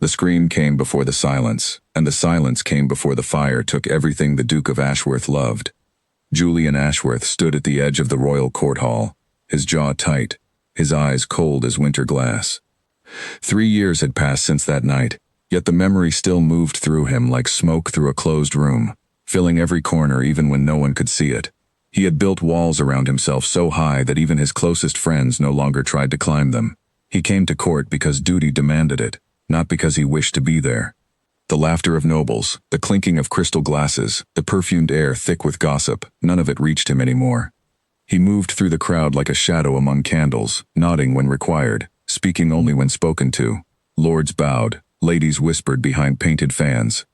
The scream came before the silence, and the silence came before the fire took everything the Duke of Ashworth loved. Julian Ashworth stood at the edge of the royal court hall, his jaw tight, his eyes cold as winter glass. 3 years had passed since that night, yet the memory still moved through him like smoke through a closed room, filling every corner even when no one could see it. He had built walls around himself so high that even his closest friends no longer tried to climb them. He came to court because duty demanded it, not because he wished to be there. The laughter of nobles, the clinking of crystal glasses, the perfumed air thick with gossip, none of it reached him anymore. He moved through the crowd like a shadow among candles, nodding when required, speaking only when spoken to. Lords bowed, ladies whispered behind painted fans.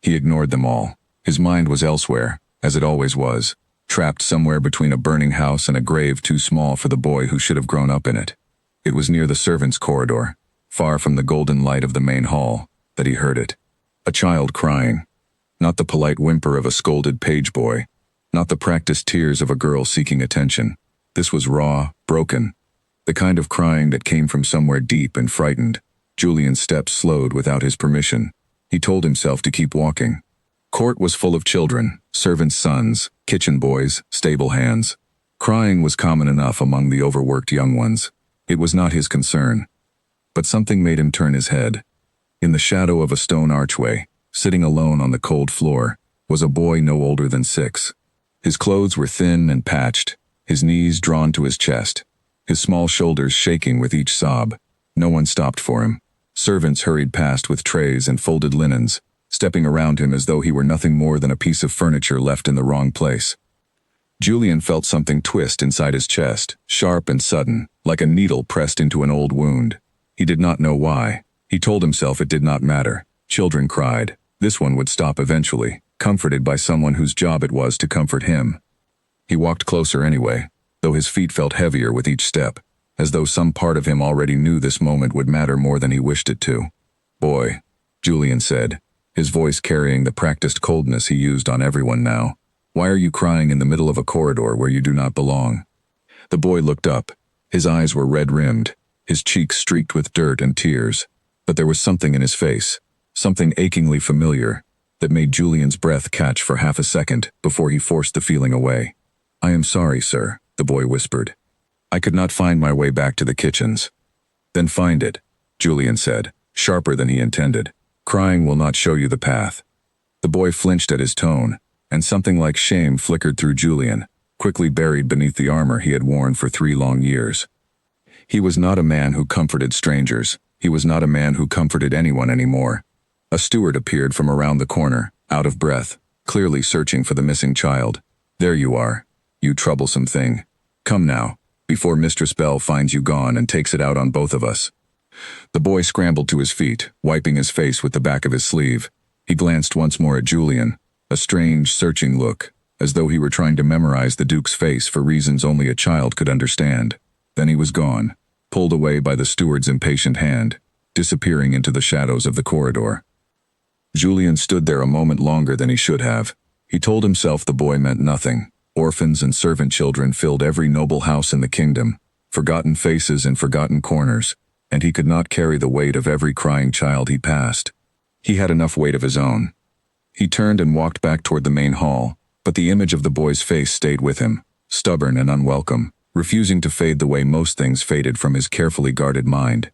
He ignored them all. His mind was elsewhere, as it always was, trapped somewhere between a burning house and a grave too small for the boy who should have grown up in it. It was near the servants' corridor, far from the golden light of the main hall, that he heard it. A child crying. Not the polite whimper of a scolded page boy, not the practiced tears of a girl seeking attention. This was raw, broken, the kind of crying that came from somewhere deep and frightened. Julian's steps slowed without his permission. He told himself to keep walking. Court was full of children, servants' sons, kitchen boys, stable hands. Crying was common enough among the overworked young ones. It was not his concern. But something made him turn his head. In the shadow of a stone archway, sitting alone on the cold floor, was a boy no older than 6. His clothes were thin and patched, his knees drawn to his chest, his small shoulders shaking with each sob. No one stopped for him. Servants hurried past with trays and folded linens, stepping around him as though he were nothing more than a piece of furniture left in the wrong place. Julian felt something twist inside his chest, sharp and sudden, like a needle pressed into an old wound. He did not know why. He told himself it did not matter. Children cried. This one would stop eventually, comforted by someone whose job it was to comfort him. He walked closer anyway, though his feet felt heavier with each step, as though some part of him already knew this moment would matter more than he wished it to. "Boy," Julian said, his voice carrying the practiced coldness he used on everyone now. "Why are you crying in the middle of a corridor where you do not belong?" The boy looked up. His eyes were red-rimmed, his cheeks streaked with dirt and tears. But there was something in his face, something achingly familiar, that made Julian's breath catch for half a second before he forced the feeling away. "I am sorry, sir," the boy whispered. "I could not find my way back to the kitchens." "Then find it," Julian said, sharper than he intended. "Crying will not show you the path." The boy flinched at his tone, and something like shame flickered through Julian, quickly buried beneath the armor he had worn for 3 long years. He was not a man who comforted strangers. He was not a man who comforted anyone anymore. A steward appeared from around the corner, out of breath, clearly searching for the missing child. "There you are, you troublesome thing. Come now, before Mistress Bell finds you gone and takes it out on both of us." The boy scrambled to his feet, wiping his face with the back of his sleeve. He glanced once more at Julian, a strange, searching look, as though he were trying to memorize the Duke's face for reasons only a child could understand. Then he was gone, pulled away by the steward's impatient hand, disappearing into the shadows of the corridor. Julian stood there a moment longer than he should have. He told himself the boy meant nothing. Orphans and servant children filled every noble house in the kingdom, forgotten faces in forgotten corners, and he could not carry the weight of every crying child he passed. He had enough weight of his own. He turned and walked back toward the main hall, but the image of the boy's face stayed with him, stubborn and unwelcome, refusing to fade the way most things faded from his carefully guarded mind.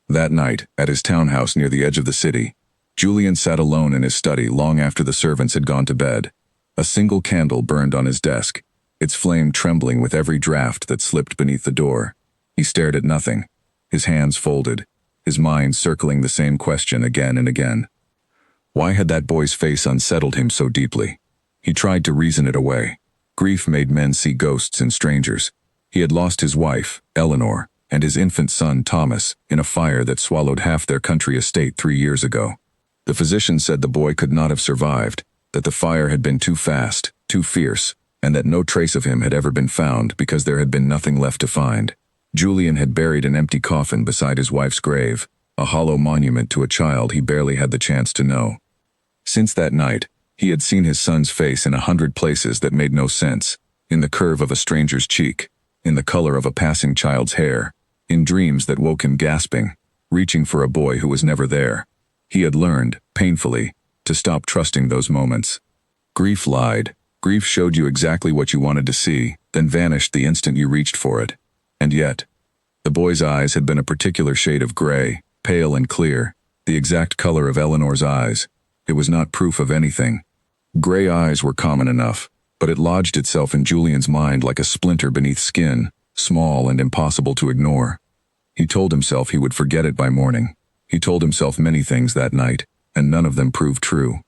That night, at his townhouse near the edge of the city, Julian sat alone in his study long after the servants had gone to bed. A single candle burned on his desk, its flame trembling with every draft that slipped beneath the door. He stared at nothing, his hands folded, his mind circling the same question again and again. Why had that boy's face unsettled him so deeply? He tried to reason it away. Grief made men see ghosts in strangers. He had lost his wife, Eleanor, and his infant son, Thomas, in a fire that swallowed half their country estate 3 years ago. The physician said the boy could not have survived, that the fire had been too fast, too fierce, and that no trace of him had ever been found because there had been nothing left to find. Julian had buried an empty coffin beside his wife's grave, a hollow monument to a child he barely had the chance to know. Since that night, he had seen his son's face in 100 places that made no sense, in the curve of a stranger's cheek, in the color of a passing child's hair, in dreams that woke him gasping, reaching for a boy who was never there. He had learned, painfully, to stop trusting those moments. Grief lied. Grief showed you exactly what you wanted to see, then vanished the instant you reached for it. And yet, the boy's eyes had been a particular shade of gray, pale and clear, the exact color of Eleanor's eyes. It was not proof of anything. Gray eyes were common enough, but it lodged itself in Julian's mind like a splinter beneath skin, small and impossible to ignore. He told himself he would forget it by morning. He told himself many things that night, and none of them proved true.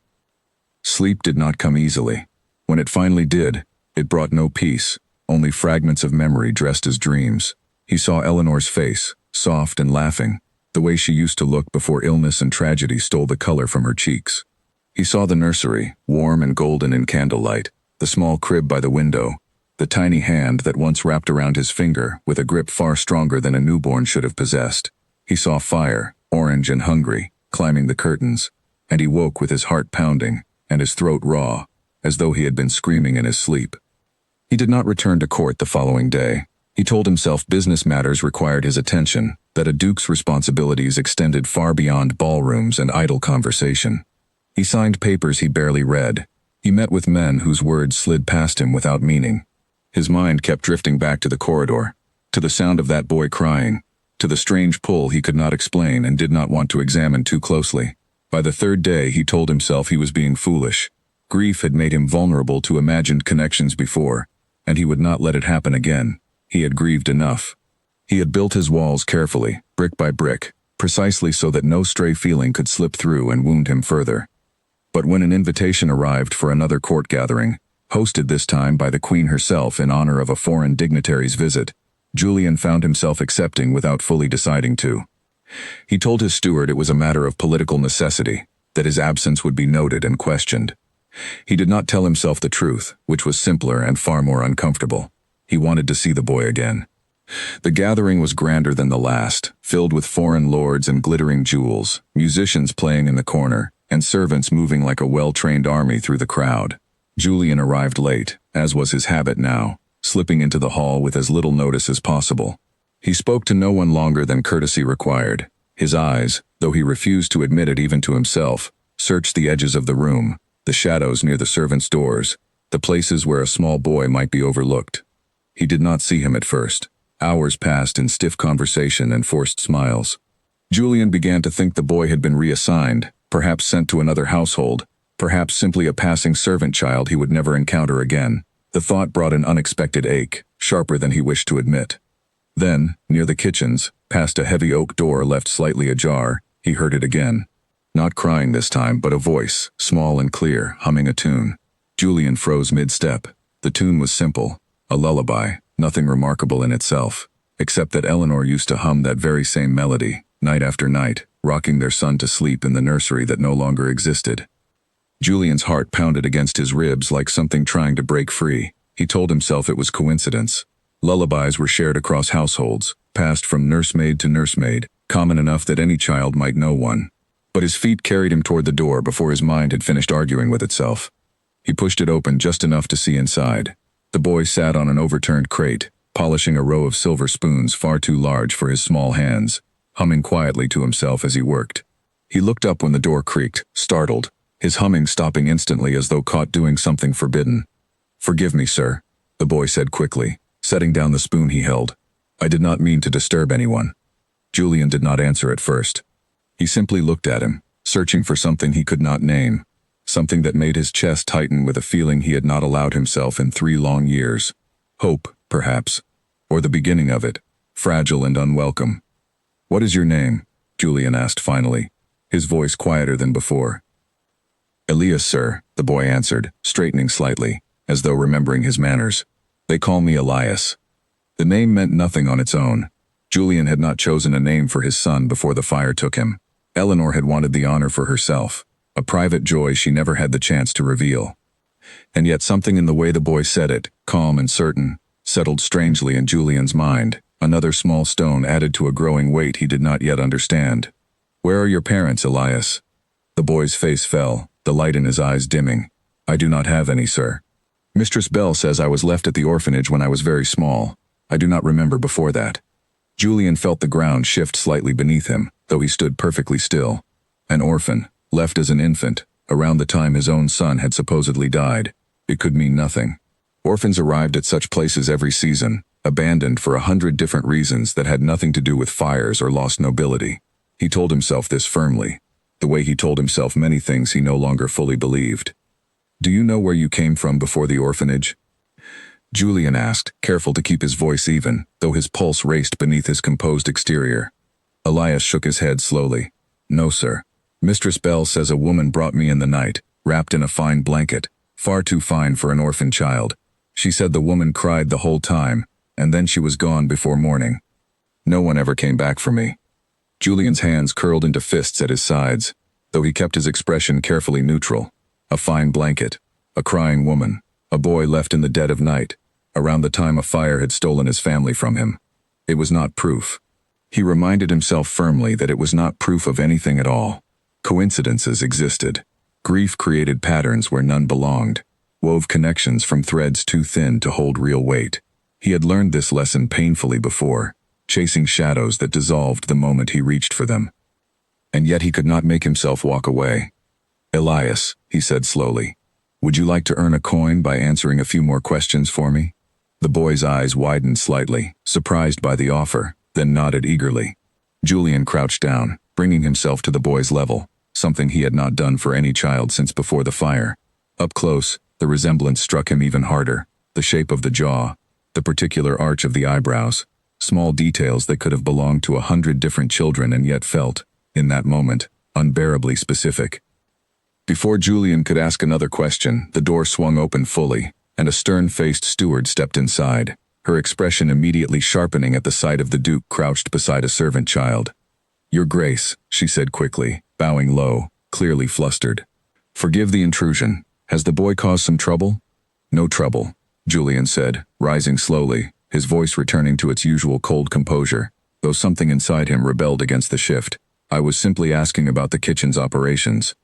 Sleep did not come easily. When it finally did, it brought no peace, only fragments of memory dressed as dreams. He saw Eleanor's face, soft and laughing, the way she used to look before illness and tragedy stole the color from her cheeks. He saw the nursery, warm and golden in candlelight, the small crib by the window, the tiny hand that once wrapped around his finger with a grip far stronger than a newborn should have possessed. He saw fire, orange and hungry, climbing the curtains, and he woke with his heart pounding and his throat raw, as though he had been screaming in his sleep. He did not return to court the following day. He told himself business matters required his attention, that a duke's responsibilities extended far beyond ballrooms and idle conversation. He signed papers he barely read. He met with men whose words slid past him without meaning. His mind kept drifting back to the corridor, to the sound of that boy crying, to the strange pull he could not explain and did not want to examine too closely. By the third day, he told himself he was being foolish. Grief had made him vulnerable to imagined connections before, and he would not let it happen again. He had grieved enough. He had built his walls carefully, brick by brick, precisely so that no stray feeling could slip through and wound him further. But when an invitation arrived for another court gathering, hosted this time by the Queen herself in honor of a foreign dignitary's visit, Julian found himself accepting without fully deciding to. He told his steward it was a matter of political necessity, that his absence would be noted and questioned. He did not tell himself the truth, which was simpler and far more uncomfortable. He wanted to see the boy again. The gathering was grander than the last, filled with foreign lords and glittering jewels, musicians playing in the corner, and servants moving like a well-trained army through the crowd. Julian arrived late, as was his habit now, slipping into the hall with as little notice as possible. He spoke to no one longer than courtesy required. His eyes, though he refused to admit it even to himself, searched the edges of the room, the shadows near the servants' doors, the places where a small boy might be overlooked. He did not see him at first. Hours passed in stiff conversation and forced smiles. Julian began to think the boy had been reassigned, perhaps sent to another household, perhaps simply a passing servant child he would never encounter again. The thought brought an unexpected ache, sharper than he wished to admit. Then, near the kitchens, past a heavy oak door left slightly ajar, he heard it again. Not crying this time, but a voice, small and clear, humming a tune. Julian froze mid-step. The tune was simple, a lullaby, nothing remarkable in itself, except that Eleanor used to hum that very same melody, night after night, rocking their son to sleep in the nursery that no longer existed. Julian's heart pounded against his ribs like something trying to break free. He told himself it was coincidence. Lullabies were shared across households, passed from nursemaid to nursemaid, common enough that any child might know one. But his feet carried him toward the door before his mind had finished arguing with itself. He pushed it open just enough to see inside. The boy sat on an overturned crate, polishing a row of silver spoons far too large for his small hands, humming quietly to himself as he worked. He looked up when the door creaked, startled, his humming stopping instantly as though caught doing something forbidden. "Forgive me, sir," the boy said quickly, setting down the spoon he held. "I did not mean to disturb anyone." Julian did not answer at first. He simply looked at him, searching for something he could not name, something that made his chest tighten with a feeling he had not allowed himself in 3 long years. Hope, perhaps, or the beginning of it, fragile and unwelcome. "What is your name?" Julian asked finally, his voice quieter than before. "Elias, sir," the boy answered, straightening slightly, as though remembering his manners. "They call me Elias." The name meant nothing on its own. Julian had not chosen a name for his son before the fire took him. Eleanor had wanted the honor for herself, a private joy she never had the chance to reveal. And yet something in the way the boy said it, calm and certain, settled strangely in Julian's mind, another small stone added to a growing weight he did not yet understand. "Where are your parents, Elias?" The boy's face fell, the light in his eyes dimming. "I do not have any, sir. Mistress Bell says I was left at the orphanage when I was very small. I do not remember before that." Julian felt the ground shift slightly beneath him, though he stood perfectly still. An orphan, left as an infant, around the time his own son had supposedly died. It could mean nothing. Orphans arrived at such places every season, abandoned for 100 different reasons that had nothing to do with fires or lost nobility. He told himself this firmly, the way he told himself many things he no longer fully believed. "Do you know where you came from before the orphanage?" Julian asked, careful to keep his voice even, though his pulse raced beneath his composed exterior. Elias shook his head slowly. "No, sir. Mistress Bell says a woman brought me in the night, wrapped in a fine blanket, far too fine for an orphan child. She said the woman cried the whole time, and then she was gone before morning. No one ever came back for me." Julian's hands curled into fists at his sides, though he kept his expression carefully neutral. A fine blanket, a crying woman, a boy left in the dead of night, around the time a fire had stolen his family from him. It was not proof. He reminded himself firmly that it was not proof of anything at all. Coincidences existed. Grief created patterns where none belonged, wove connections from threads too thin to hold real weight. He had learned this lesson painfully before, chasing shadows that dissolved the moment he reached for them. And yet he could not make himself walk away. "Elias," he said slowly, "would you like to earn a coin by answering a few more questions for me?" The boy's eyes widened slightly, surprised by the offer, then nodded eagerly. Julian crouched down, bringing himself to the boy's level, something he had not done for any child since before the fire. Up close, the resemblance struck him even harder, the shape of the jaw, the particular arch of the eyebrows, small details that could have belonged to 100 different children and yet felt, in that moment, unbearably specific. Before Julian could ask another question, the door swung open fully, and a stern-faced steward stepped inside, her expression immediately sharpening at the sight of the Duke crouched beside a servant child. "Your Grace," she said quickly, bowing low, clearly flustered. "Forgive the intrusion. Has the boy caused some trouble?" "No trouble," Julian said, rising slowly, his voice returning to its usual cold composure, though something inside him rebelled against the shift. "I was simply asking about the kitchen's operations."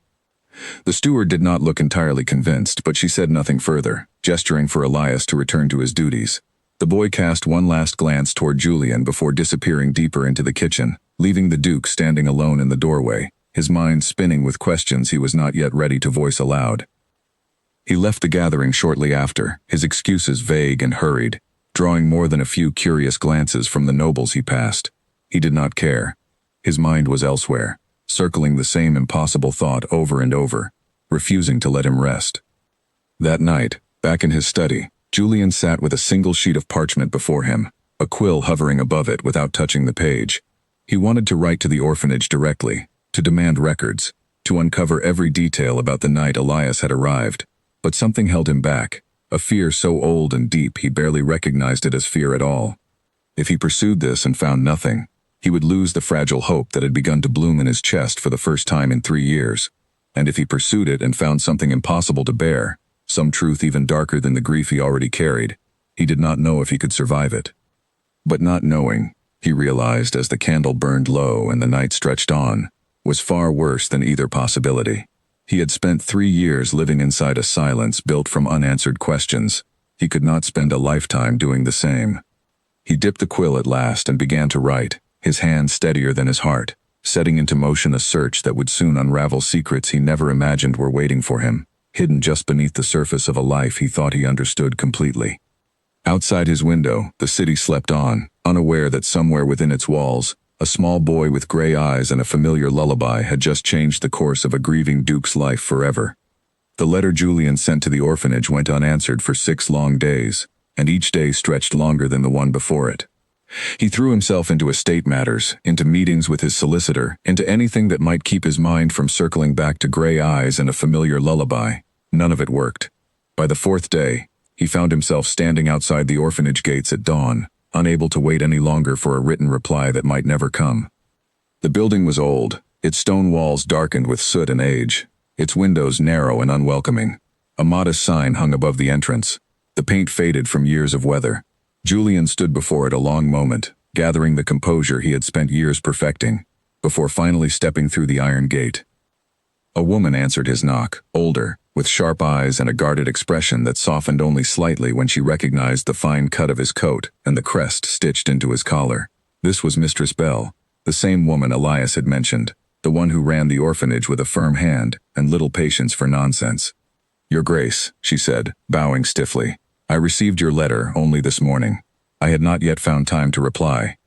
The steward did not look entirely convinced, but she said nothing further, gesturing for Elias to return to his duties. The boy cast one last glance toward Julian before disappearing deeper into the kitchen, leaving the Duke standing alone in the doorway, his mind spinning with questions he was not yet ready to voice aloud. He left the gathering shortly after, his excuses vague and hurried, drawing more than a few curious glances from the nobles he passed. He did not care. His mind was elsewhere, circling the same impossible thought over and over, refusing to let him rest. That night, back in his study, Julian sat with a single sheet of parchment before him, a quill hovering above it without touching the page. He wanted to write to the orphanage directly, to demand records, to uncover every detail about the night Elias had arrived, but something held him back, a fear so old and deep he barely recognized it as fear at all. If he pursued this and found nothing, he would lose the fragile hope that had begun to bloom in his chest for the first time in 3 years. And if he pursued it and found something impossible to bear, some truth even darker than the grief he already carried, he did not know if he could survive it. But not knowing, he realized as the candle burned low and the night stretched on, was far worse than either possibility. He had spent 3 years living inside a silence built from unanswered questions. He could not spend a lifetime doing the same. He dipped the quill at last and began to write, his hand steadier than his heart, setting into motion a search that would soon unravel secrets he never imagined were waiting for him, hidden just beneath the surface of a life he thought he understood completely. Outside his window, the city slept on, unaware that somewhere within its walls, a small boy with gray eyes and a familiar lullaby had just changed the course of a grieving Duke's life forever. The letter Julian sent to the orphanage went unanswered for 6 long days, and each day stretched longer than the one before it. He threw himself into estate matters, into meetings with his solicitor, into anything that might keep his mind from circling back to gray eyes and a familiar lullaby. None of it worked. By the 4th day, he found himself standing outside the orphanage gates at dawn, unable to wait any longer for a written reply that might never come. The building was old, its stone walls darkened with soot and age, its windows narrow and unwelcoming. A modest sign hung above the entrance, the paint faded from years of weather. Julian stood before it a long moment, gathering the composure he had spent years perfecting, before finally stepping through the iron gate. A woman answered his knock, older, with sharp eyes and a guarded expression that softened only slightly when she recognized the fine cut of his coat and the crest stitched into his collar. This was Mistress Bell, the same woman Elias had mentioned, the one who ran the orphanage with a firm hand and little patience for nonsense. "Your Grace," she said, bowing stiffly, "I received your letter only this morning. I had not yet found time to reply."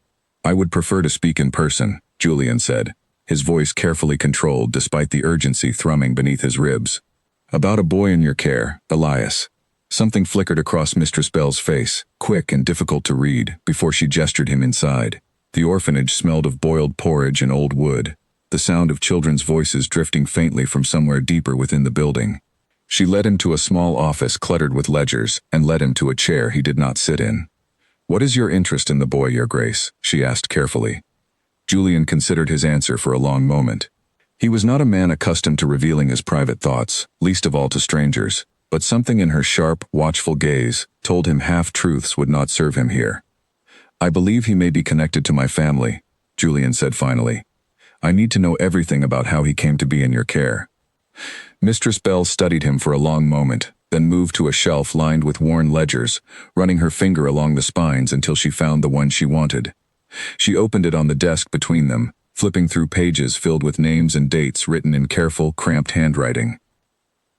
"I would prefer to speak in person," Julian said, his voice carefully controlled despite the urgency thrumming beneath his ribs. "About a boy in your care, Elias." Something flickered across Mistress Bell's face, quick and difficult to read, before she gestured him inside. The orphanage smelled of boiled porridge and old wood, the sound of children's voices drifting faintly from somewhere deeper within the building. She led him to a small office cluttered with ledgers and led him to a chair he did not sit in. "What is your interest in the boy, Your Grace?" she asked carefully. Julian considered his answer for a long moment. He was not a man accustomed to revealing his private thoughts, least of all to strangers, but something in her sharp, watchful gaze told him half-truths would not serve him here. "I believe he may be connected to my family," Julian said finally. "I need to know everything about how he came to be in your care." Mistress Bell studied him for a long moment, then moved to a shelf lined with worn ledgers, running her finger along the spines until she found the one she wanted. She opened it on the desk between them, flipping through pages filled with names and dates written in careful, cramped handwriting.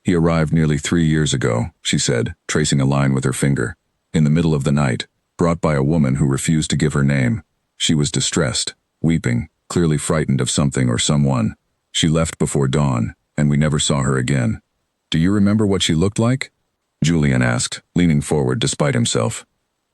"He arrived nearly 3 years ago," she said, tracing a line with her finger. "In the middle of the night, brought by a woman who refused to give her name. She was distressed, weeping, clearly frightened of something or someone. She left before dawn, and we never saw her again." "Do you remember what she looked like?" Julian asked, leaning forward despite himself.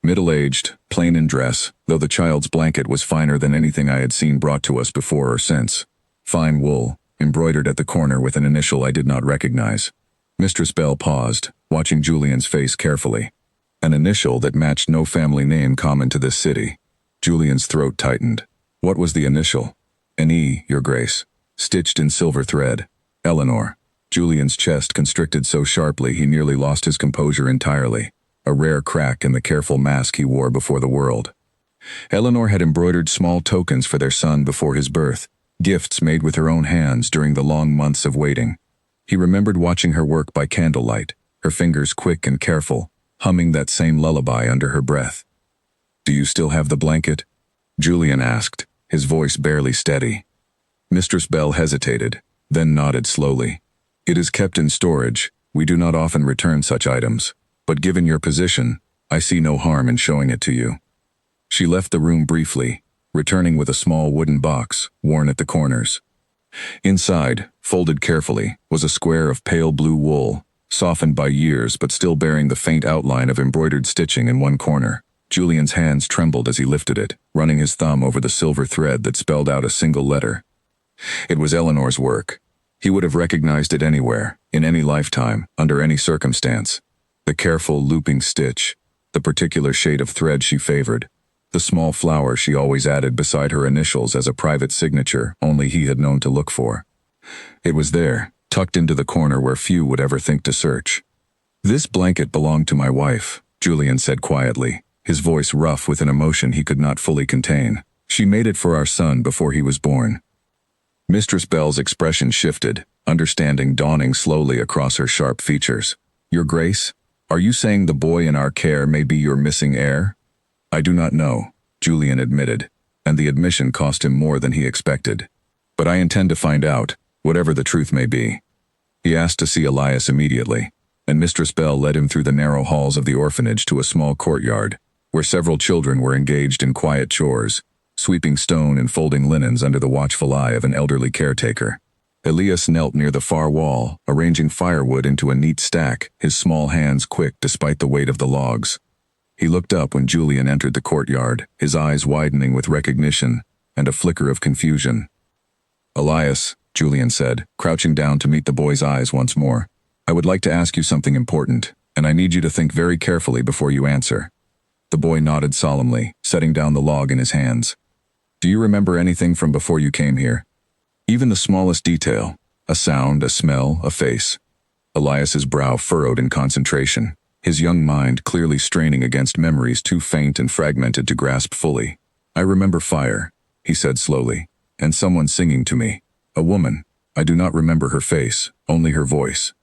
"Middle-aged, plain in dress, though the child's blanket was finer than anything I had seen brought to us before or since. Fine wool, embroidered at the corner with an initial I did not recognize." Mistress Bell paused, watching Julian's face carefully. An initial that matched no family name common to this city. Julian's throat tightened. "What was the initial?" "An E, Your Grace. Stitched in silver thread. Eleanor." Julian's chest constricted so sharply he nearly lost his composure entirely, a rare crack in the careful mask he wore before the world. Eleanor had embroidered small tokens for their son before his birth, gifts made with her own hands during the long months of waiting. He remembered watching her work by candlelight, her fingers quick and careful, humming that same lullaby under her breath. "Do you still have the blanket?" Julian asked, his voice barely steady. Mistress Bell hesitated, then nodded slowly. "It is kept in storage. We do not often return such items, but given your position, I see no harm in showing it to you." She left the room briefly, returning with a small wooden box, worn at the corners. Inside, folded carefully, was a square of pale blue wool, softened by years but still bearing the faint outline of embroidered stitching in one corner. Julian's hands trembled as he lifted it, running his thumb over the silver thread that spelled out a single letter. It was Eleanor's work. He would have recognized it anywhere, in any lifetime, under any circumstance. The careful, looping stitch, the particular shade of thread she favored, the small flower she always added beside her initials as a private signature only he had known to look for. It was there, tucked into the corner where few would ever think to search. "This blanket belonged to my wife," Julian said quietly, his voice rough with an emotion he could not fully contain. "She made it for our son before he was born." Mistress Bell's expression shifted, understanding dawning slowly across her sharp features. "Your Grace, are you saying the boy in our care may be your missing heir?" "I do not know," Julian admitted, and the admission cost him more than he expected. "But I intend to find out, whatever the truth may be." He asked to see Elias immediately, and Mistress Bell led him through the narrow halls of the orphanage to a small courtyard, where several children were engaged in quiet chores, sweeping stone and folding linens under the watchful eye of an elderly caretaker. Elias knelt near the far wall, arranging firewood into a neat stack, his small hands quick despite the weight of the logs. He looked up when Julian entered the courtyard, his eyes widening with recognition and a flicker of confusion. "Elias," Julian said, crouching down to meet the boy's eyes once more, "I would like to ask you something important, and I need you to think very carefully before you answer." The boy nodded solemnly, setting down the log in his hands. "Do you remember anything from before you came here? Even the smallest detail, a sound, a smell, a face?" Elias's brow furrowed in concentration, his young mind clearly straining against memories too faint and fragmented to grasp fully. "I remember fire," he said slowly, "and someone singing to me. A woman. I do not remember her face, only her voice."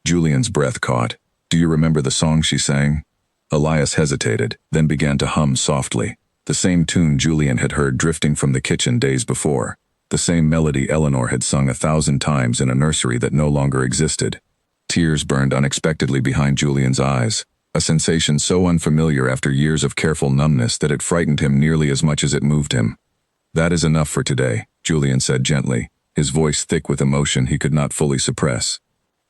Julian's breath caught. "Do you remember the song she sang?" Elias hesitated, then began to hum softly, the same tune Julian had heard drifting from the kitchen days before, the same melody Eleanor had sung 1,000 times in a nursery that no longer existed. Tears burned unexpectedly behind Julian's eyes, a sensation so unfamiliar after years of careful numbness that it frightened him nearly as much as it moved him. "That is enough for today," Julian said gently, his voice thick with emotion he could not fully suppress.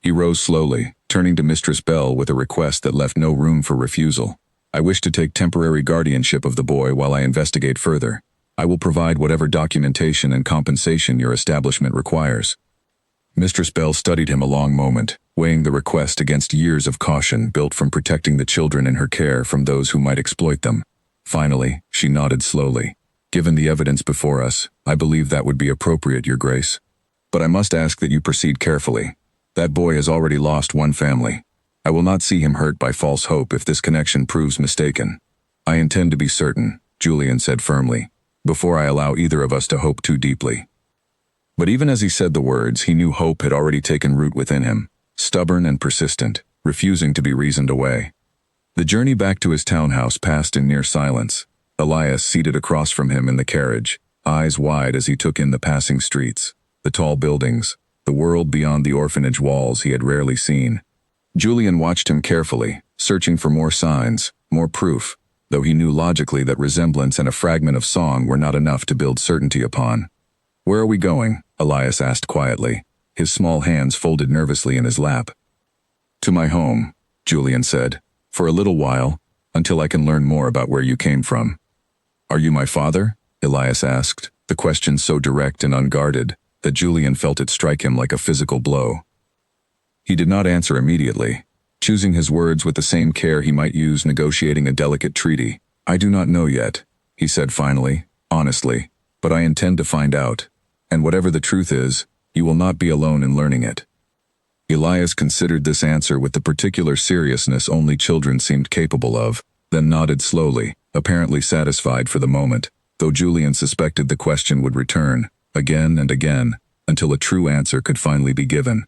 He rose slowly, turning to Mistress Bell with a request that left no room for refusal. "I wish to take temporary guardianship of the boy while I investigate further. I will provide whatever documentation and compensation your establishment requires." Mistress Bell studied him a long moment, weighing the request against years of caution built from protecting the children in her care from those who might exploit them. Finally, she nodded slowly. "Given the evidence before us, I believe that would be appropriate, Your Grace. But I must ask that you proceed carefully. That boy has already lost one family. I will not see him hurt by false hope if this connection proves mistaken." "I intend to be certain," Julian said firmly, "before I allow either of us to hope too deeply." But even as he said the words, he knew hope had already taken root within him, stubborn and persistent, refusing to be reasoned away. The journey back to his townhouse passed in near silence, Elias seated across from him in the carriage, eyes wide as he took in the passing streets, the tall buildings, the world beyond the orphanage walls he had rarely seen. Julian watched him carefully, searching for more signs, more proof, though he knew logically that resemblance and a fragment of song were not enough to build certainty upon. "Where are we going?" Elias asked quietly, his small hands folded nervously in his lap. "To my home," Julian said, "for a little while, until I can learn more about where you came from." "Are you my father?" Elias asked, the question so direct and unguarded that Julian felt it strike him like a physical blow. He did not answer immediately, choosing his words with the same care he might use negotiating a delicate treaty. "I do not know yet," he said finally, honestly, "but I intend to find out. And whatever the truth is, you will not be alone in learning it." Elias considered this answer with the particular seriousness only children seemed capable of, then nodded slowly, apparently satisfied for the moment, though Julian suspected the question would return, again and again, until a true answer could finally be given.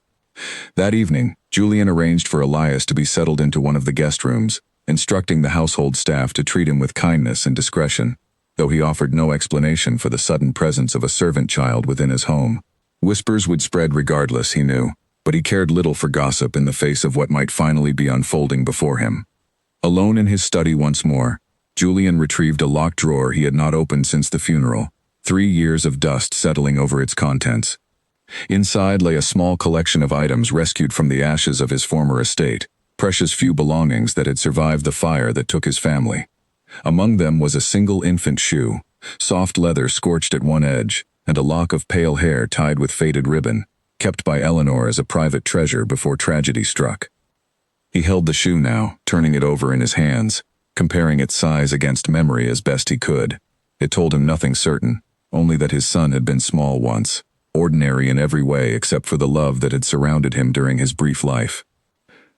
That evening, Julian arranged for Elias to be settled into one of the guest rooms, instructing the household staff to treat him with kindness and discretion, though he offered no explanation for the sudden presence of a servant child within his home. Whispers would spread regardless, he knew, but he cared little for gossip in the face of what might finally be unfolding before him. Alone in his study once more, Julian retrieved a locked drawer he had not opened since the funeral, 3 years of dust settling over its contents. Inside lay a small collection of items rescued from the ashes of his former estate, precious few belongings that had survived the fire that took his family. Among them was a single infant shoe, soft leather scorched at one edge, and a lock of pale hair tied with faded ribbon, kept by Eleanor as a private treasure before tragedy struck. He held the shoe now, turning it over in his hands, comparing its size against memory as best he could. It told him nothing certain, only that his son had been small once, ordinary in every way except for the love that had surrounded him during his brief life.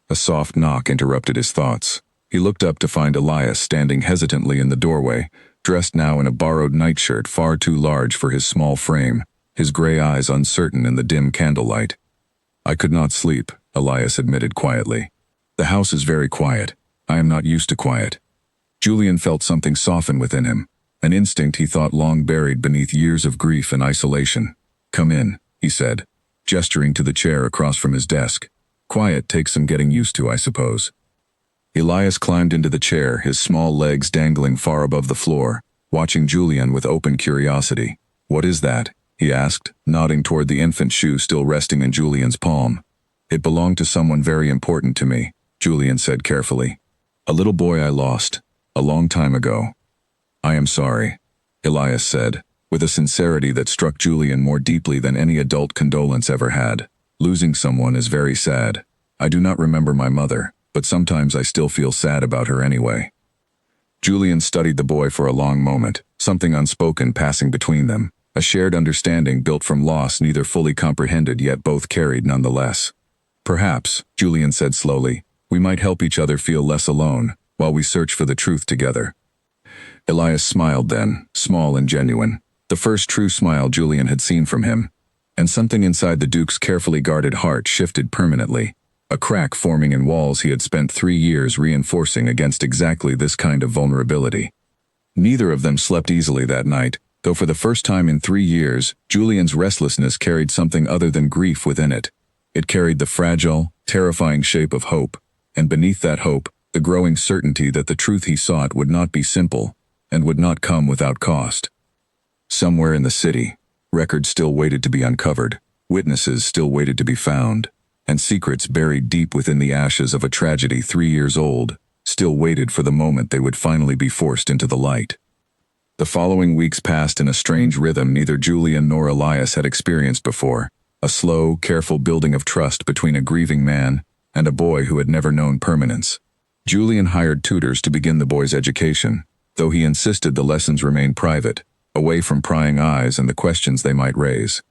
A soft knock interrupted his thoughts. He looked up to find Elias standing hesitantly in the doorway, dressed now in a borrowed nightshirt far too large for his small frame, his gray eyes uncertain in the dim candlelight. "I could not sleep," Elias admitted quietly. "The house is very quiet. I am not used to quiet." Julian felt something soften within him, an instinct he thought long buried beneath years of grief and isolation. "Come in," he said, gesturing to the chair across from his desk. "Quiet takes some getting used to, I suppose." Elias climbed into the chair, his small legs dangling far above the floor, watching Julian with open curiosity. "What is that?" he asked, nodding toward the infant shoe still resting in Julian's palm. "It belonged to someone very important to me," Julian said carefully. "A little boy I lost, a long time ago." "I am sorry," Elias said, with a sincerity that struck Julian more deeply than any adult condolence ever had. "Losing someone is very sad. I do not remember my mother, but sometimes I still feel sad about her anyway." Julian studied the boy for a long moment, something unspoken passing between them, a shared understanding built from loss neither fully comprehended yet both carried nonetheless. "Perhaps," Julian said slowly, "we might help each other feel less alone, while we search for the truth together." Elias smiled then, small and genuine, the first true smile Julian had seen from him, and something inside the Duke's carefully guarded heart shifted permanently, a crack forming in walls he had spent 3 years reinforcing against exactly this kind of vulnerability. Neither of them slept easily that night, though though for the first time in 3 years, Julian's restlessness carried something other than grief within it. It carried the fragile, terrifying shape of hope, and beneath that hope, the growing certainty that the truth he sought would not be simple, and would not come without cost. Somewhere in the city, records still waited to be uncovered, witnesses still waited to be found, and secrets buried deep within the ashes of a tragedy 3 years old still waited for the moment they would finally be forced into the light. The following weeks passed in a strange rhythm neither Julian nor Elias had experienced before, a slow, careful building of trust between a grieving man and a boy who had never known permanence. Julian hired tutors to begin the boy's education, though he insisted the lessons remain private, away from prying eyes and the questions they might raise.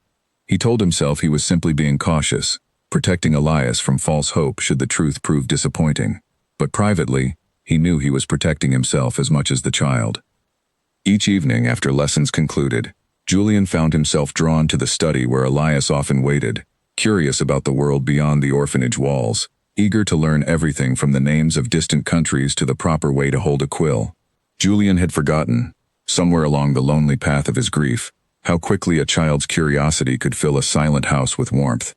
He told himself he was simply being cautious, protecting Elias from false hope should the truth prove disappointing. But privately, he knew he was protecting himself as much as the child. Each evening after lessons concluded, Julian found himself drawn to the study where Elias often waited, curious about the world beyond the orphanage walls, eager to learn everything from the names of distant countries to the proper way to hold a quill. Julian had forgotten, somewhere along the lonely path of his grief, how quickly a child's curiosity could fill a silent house with warmth.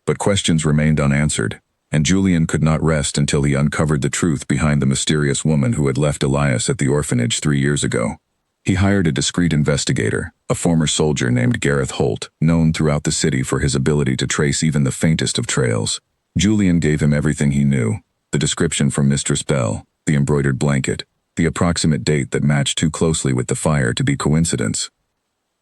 But questions remained unanswered, and Julian could not rest until he uncovered the truth behind the mysterious woman who had left Elias at the orphanage 3 years ago. He hired a discreet investigator, a former soldier named Gareth Holt, known throughout the city for his ability to trace even the faintest of trails. Julian gave him everything he knew, the description from Mistress Bell, the embroidered blanket, the approximate date that matched too closely with the fire to be coincidence.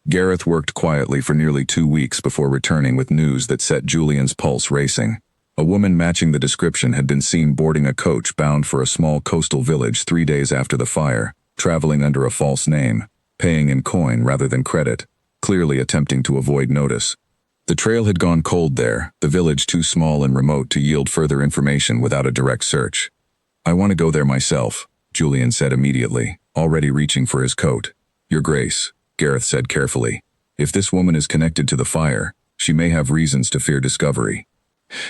Gareth worked quietly for nearly 2 weeks before returning with news that set Julian's pulse racing. A woman matching the description had been seen boarding a coach bound for a small coastal village 3 days after the fire, traveling under a false name, paying in coin rather than credit, clearly attempting to avoid notice. The trail had gone cold there, the village too small and remote to yield further information without a direct search. "I want to go there myself," Julian said immediately, already reaching for his coat. "Your Grace," Gareth said carefully, "if this woman is connected to the fire, she may have reasons to fear discovery.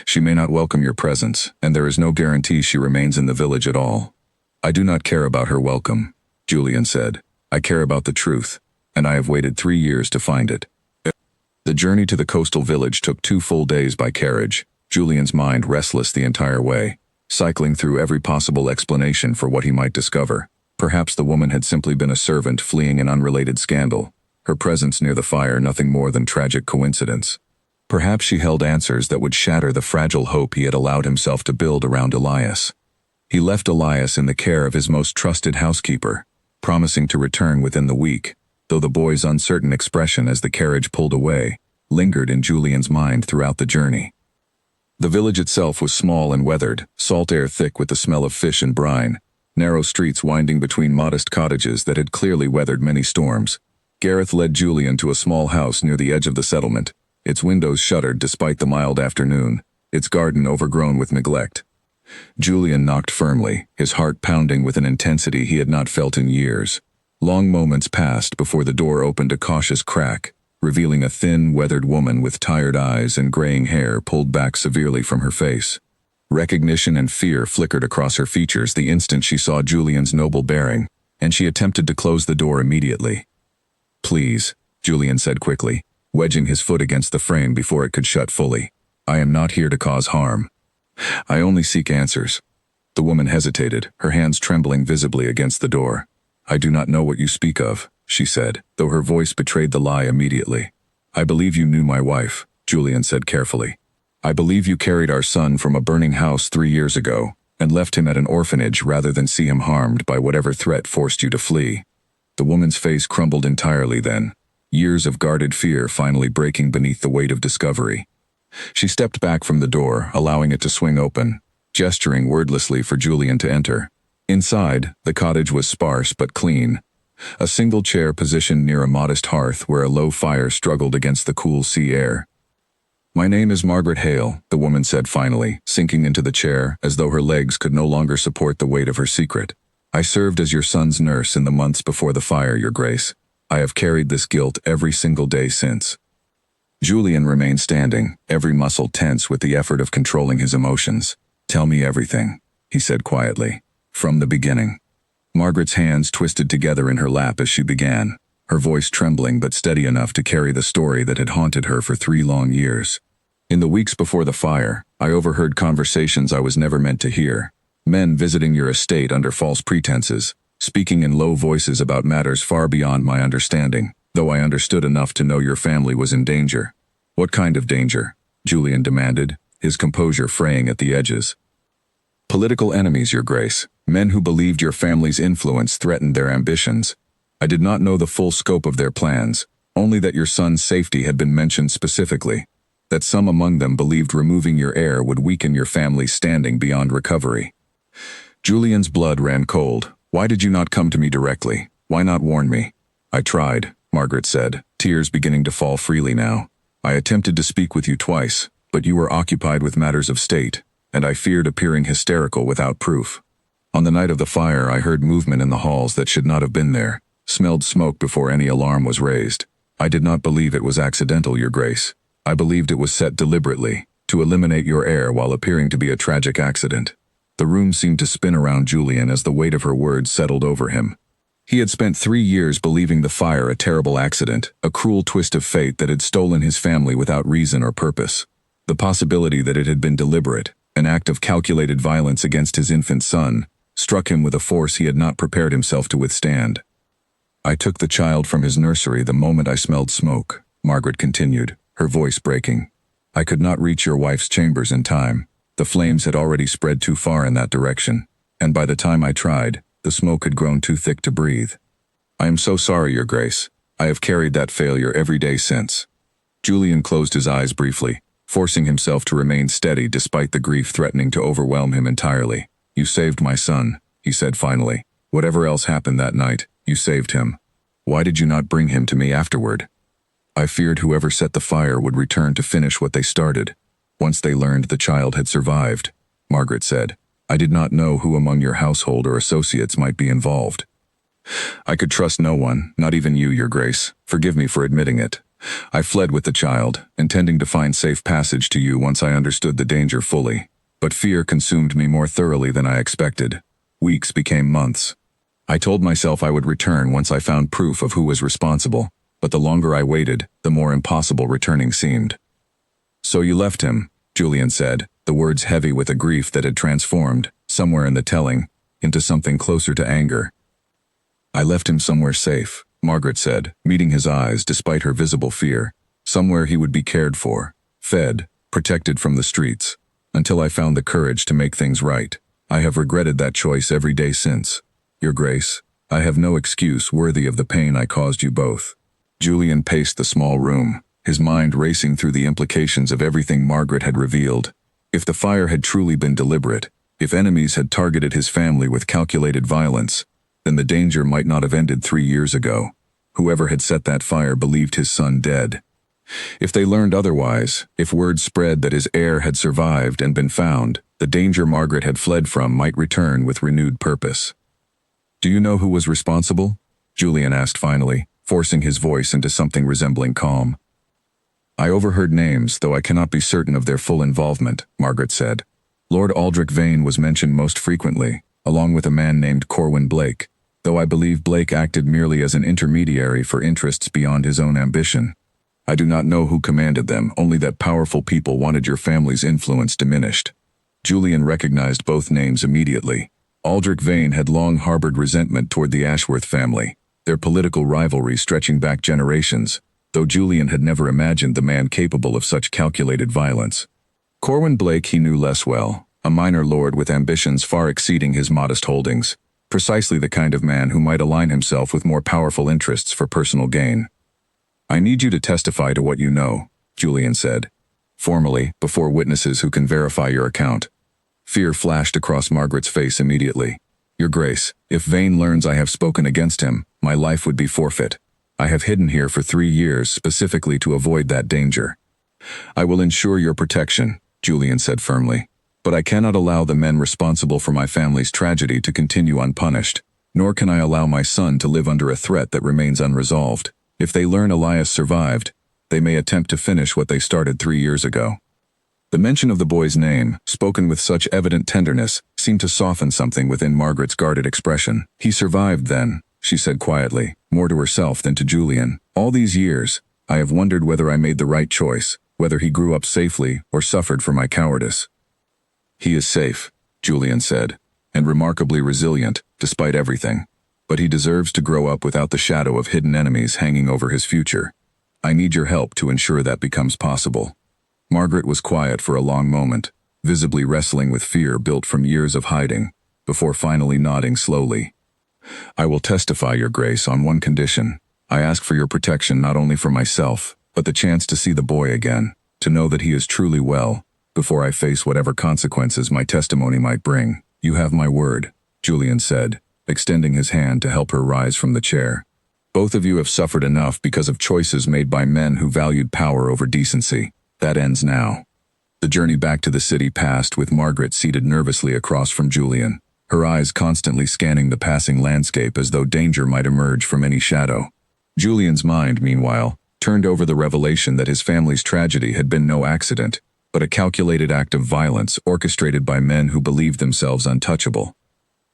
She may not welcome your presence, and there is no guarantee she remains in the village at all." "I do not care about her welcome," Julian said. "I care about the truth, and I have waited 3 years to find it." The journey to the coastal village took 2 full days by carriage, Julian's mind restless the entire way, cycling through every possible explanation for what he might discover. Perhaps the woman had simply been a servant fleeing an unrelated scandal, her presence near the fire nothing more than tragic coincidence. Perhaps she held answers that would shatter the fragile hope he had allowed himself to build around Elias. He left Elias in the care of his most trusted housekeeper, promising to return within the week, though the boy's uncertain expression as the carriage pulled away lingered in Julian's mind throughout the journey. The village itself was small and weathered, salt air thick with the smell of fish and brine, narrow streets winding between modest cottages that had clearly weathered many storms. Gareth led Julian to a small house near the edge of the settlement, its windows shuttered despite the mild afternoon, its garden overgrown with neglect. Julian knocked firmly, his heart pounding with an intensity he had not felt in years. Long moments passed before the door opened a cautious crack, revealing a thin, weathered woman with tired eyes and graying hair pulled back severely from her face. Recognition and fear flickered across her features the instant she saw Julian's noble bearing, and she attempted to close the door immediately. "Please," Julian said quickly, wedging his foot against the frame before it could shut fully. "I am not here to cause harm. I only seek answers." The woman hesitated, her hands trembling visibly against the door. "I do not know what you speak of," she said, though her voice betrayed the lie immediately. "I believe you knew my wife," Julian said carefully. "I believe you carried our son from a burning house 3 years ago and left him at an orphanage rather than see him harmed by whatever threat forced you to flee." The woman's face crumbled entirely then, years of guarded fear finally breaking beneath the weight of discovery. She stepped back from the door, allowing it to swing open, gesturing wordlessly for Julian to enter. Inside, the cottage was sparse but clean. A single chair positioned near a modest hearth where a low fire struggled against the cool sea air. "My name is Margaret Hale," the woman said finally, sinking into the chair as though her legs could no longer support the weight of her secret. "I served as your son's nurse in the months before the fire, Your Grace. I have carried this guilt every single day since." Julian remained standing, every muscle tense with the effort of controlling his emotions. "Tell me everything," he said quietly. "From the beginning." Margaret's hands twisted together in her lap as she began, her voice trembling but steady enough to carry the story that had haunted her for 3 long years. In the weeks before the fire, I overheard conversations I was never meant to hear. Men visiting your estate under false pretenses, speaking in low voices about matters far beyond my understanding, though I understood enough to know your family was in danger. What kind of danger? Julian demanded, his composure fraying at the edges. Political enemies, Your Grace. Men who believed your family's influence threatened their ambitions. I did not know the full scope of their plans, only that your son's safety had been mentioned specifically, that some among them believed removing your heir would weaken your family's standing beyond recovery. Julian's blood ran cold. Why did you not come to me directly? Why not warn me? I tried, Margaret said, tears beginning to fall freely now. I attempted to speak with you twice, but you were occupied with matters of state, and I feared appearing hysterical without proof. On the night of the fire, I heard movement in the halls that should not have been there, smelled smoke before any alarm was raised. I did not believe it was accidental, Your Grace. I believed it was set deliberately, to eliminate your heir while appearing to be a tragic accident. The room seemed to spin around Julian as the weight of her words settled over him. He had spent 3 years believing the fire a terrible accident, a cruel twist of fate that had stolen his family without reason or purpose. The possibility that it had been deliberate, an act of calculated violence against his infant son, struck him with a force he had not prepared himself to withstand. I took the child from his nursery the moment I smelled smoke, Margaret continued, her voice breaking. I could not reach your wife's chambers in time. The flames had already spread too far in that direction, and by the time I tried, the smoke had grown too thick to breathe. I am so sorry, Your Grace. I have carried that failure every day since. Julian closed his eyes briefly, forcing himself to remain steady despite the grief threatening to overwhelm him entirely. You saved my son, he said finally. Whatever else happened that night, you saved him. Why did you not bring him to me afterward? I feared whoever set the fire would return to finish what they started. Once they learned the child had survived, Margaret said. I did not know who among your household or associates might be involved. I could trust no one, not even you, Your Grace. Forgive me for admitting it. I fled with the child, intending to find safe passage to you once I understood the danger fully. But fear consumed me more thoroughly than I expected. Weeks became months. I told myself I would return once I found proof of who was responsible, but the longer I waited, the more impossible returning seemed. So you left him, Julian said, the words heavy with a grief that had transformed, somewhere in the telling, into something closer to anger. I left him somewhere safe, Margaret said, meeting his eyes despite her visible fear. Somewhere he would be cared for, fed, protected from the streets, until I found the courage to make things right. I have regretted that choice every day since. Your Grace, I have no excuse worthy of the pain I caused you both. Julian paced the small room, his mind racing through the implications of everything Margaret had revealed. If the fire had truly been deliberate, if enemies had targeted his family with calculated violence, then the danger might not have ended 3 years ago. Whoever had set that fire believed his son dead. If they learned otherwise, if word spread that his heir had survived and been found, the danger Margaret had fled from might return with renewed purpose. Do you know who was responsible? Julian asked finally, forcing his voice into something resembling calm. I overheard names, though I cannot be certain of their full involvement, Margaret said. Lord Aldrich Vane was mentioned most frequently, along with a man named Corwin Blake, though I believe Blake acted merely as an intermediary for interests beyond his own ambition. I do not know who commanded them, only that powerful people wanted your family's influence diminished. Julian recognized both names immediately. Aldrich Vane had long harbored resentment toward the Ashworth family, their political rivalry stretching back generations, though Julian had never imagined the man capable of such calculated violence. Corwin Blake he knew less well, a minor lord with ambitions far exceeding his modest holdings, precisely the kind of man who might align himself with more powerful interests for personal gain. I need you to testify to what you know, Julian said, formally, before witnesses who can verify your account. Fear flashed across Margaret's face immediately. Your Grace, if Vane learns I have spoken against him, my life would be forfeit. I have hidden here for 3 years specifically to avoid that danger. I will ensure your protection, Julian said firmly, but I cannot allow the men responsible for my family's tragedy to continue unpunished, nor can I allow my son to live under a threat that remains unresolved. If they learn Elias survived, they may attempt to finish what they started 3 years ago. The mention of the boy's name, spoken with such evident tenderness, seemed to soften something within Margaret's guarded expression. He survived then, she said quietly, more to herself than to Julian. All these years, I have wondered whether I made the right choice, whether he grew up safely or suffered for my cowardice. He is safe, Julian said, and remarkably resilient, despite everything. But he deserves to grow up without the shadow of hidden enemies hanging over his future. I need your help to ensure that becomes possible. Margaret was quiet for a long moment, visibly wrestling with fear built from years of hiding, before finally nodding slowly. I will testify, Your Grace, on one condition. I ask for your protection not only for myself, but the chance to see the boy again, to know that he is truly well, before I face whatever consequences my testimony might bring. You have my word, Julian said, extending his hand to help her rise from the chair. Both of you have suffered enough because of choices made by men who valued power over decency. That ends now. The journey back to the city passed with Margaret seated nervously across from Julian, her eyes constantly scanning the passing landscape as though danger might emerge from any shadow. Julian's mind, meanwhile, turned over the revelation that his family's tragedy had been no accident, but a calculated act of violence orchestrated by men who believed themselves untouchable.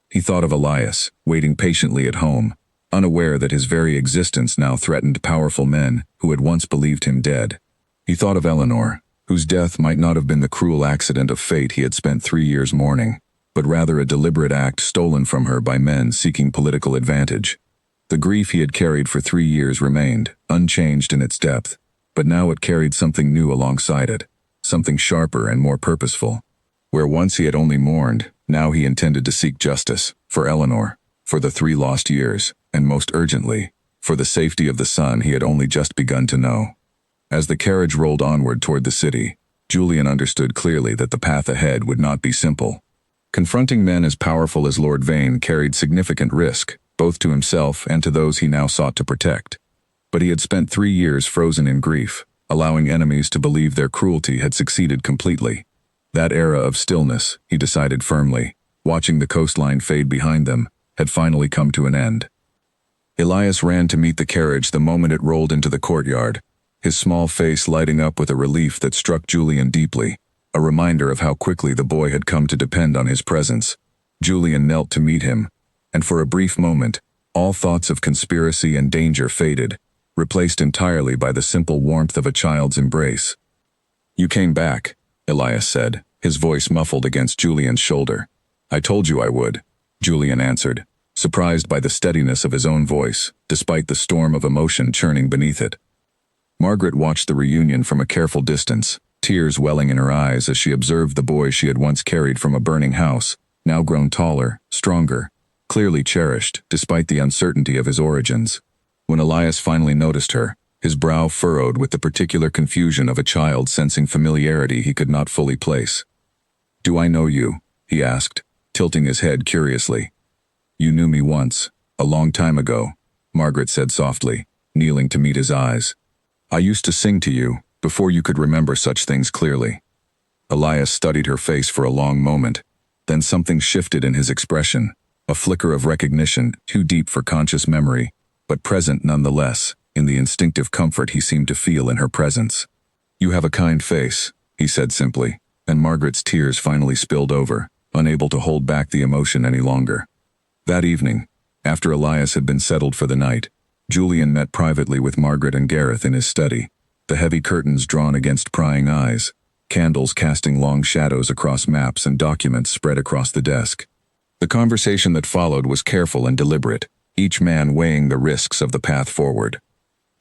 He thought of Elias, waiting patiently at home, unaware that his very existence now threatened powerful men who had once believed him dead. He thought of Eleanor, whose death might not have been the cruel accident of fate he had spent 3 years mourning, but rather a deliberate act stolen from her by men seeking political advantage. The grief he had carried for 3 years remained, unchanged in its depth, but now it carried something new alongside it, something sharper and more purposeful. Where once he had only mourned, now he intended to seek justice, for Eleanor, for the 3 lost years, and most urgently, for the safety of the son he had only just begun to know. As the carriage rolled onward toward the city, Julian understood clearly that the path ahead would not be simple. Confronting men as powerful as Lord Vane carried significant risk, both to himself and to those he now sought to protect. But he had spent 3 years frozen in grief, allowing enemies to believe their cruelty had succeeded completely. That era of stillness, he decided firmly, watching the coastline fade behind them, had finally come to an end. Elias ran to meet the carriage the moment it rolled into the courtyard, his small face lighting up with a relief that struck Julian deeply, a reminder of how quickly the boy had come to depend on his presence. Julian knelt to meet him, and for a brief moment, all thoughts of conspiracy and danger faded, replaced entirely by the simple warmth of a child's embrace. You came back, Elias said, his voice muffled against Julian's shoulder. I told you I would, Julian answered, surprised by the steadiness of his own voice, despite the storm of emotion churning beneath it. Margaret watched the reunion from a careful distance, tears welling in her eyes as she observed the boy she had once carried from a burning house, now grown taller, stronger, clearly cherished, despite the uncertainty of his origins. When Elias finally noticed her, his brow furrowed with the particular confusion of a child sensing familiarity he could not fully place. Do I know you? He asked, tilting his head curiously. You knew me once, a long time ago, Margaret said softly, kneeling to meet his eyes. I used to sing to you, before you could remember such things clearly. Elias studied her face for a long moment, then something shifted in his expression, a flicker of recognition too deep for conscious memory, but present nonetheless, in the instinctive comfort he seemed to feel in her presence. You have a kind face, he said simply, and Margaret's tears finally spilled over, unable to hold back the emotion any longer. That evening, after Elias had been settled for the night, Julian met privately with Margaret and Gareth in his study, the heavy curtains drawn against prying eyes, candles casting long shadows across maps and documents spread across the desk. The conversation that followed was careful and deliberate, each man weighing the risks of the path forward.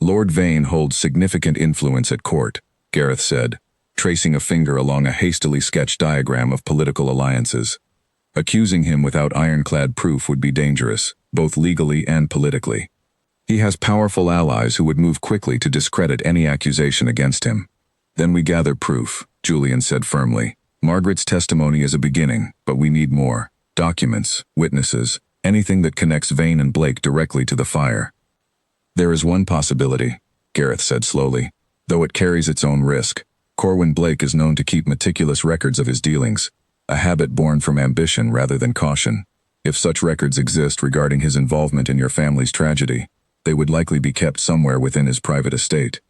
Lord Vane holds significant influence at court, Gareth said, tracing a finger along a hastily sketched diagram of political alliances. Accusing him without ironclad proof would be dangerous, both legally and politically. He has powerful allies who would move quickly to discredit any accusation against him. Then we gather proof, Julian said firmly. Margaret's testimony is a beginning, but we need more. Documents, witnesses, anything that connects Vane and Blake directly to the fire. There is one possibility, Gareth said slowly, though it carries its own risk. Corwin Blake is known to keep meticulous records of his dealings, a habit born from ambition rather than caution. If such records exist regarding his involvement in your family's tragedy, they would likely be kept somewhere within his private estate.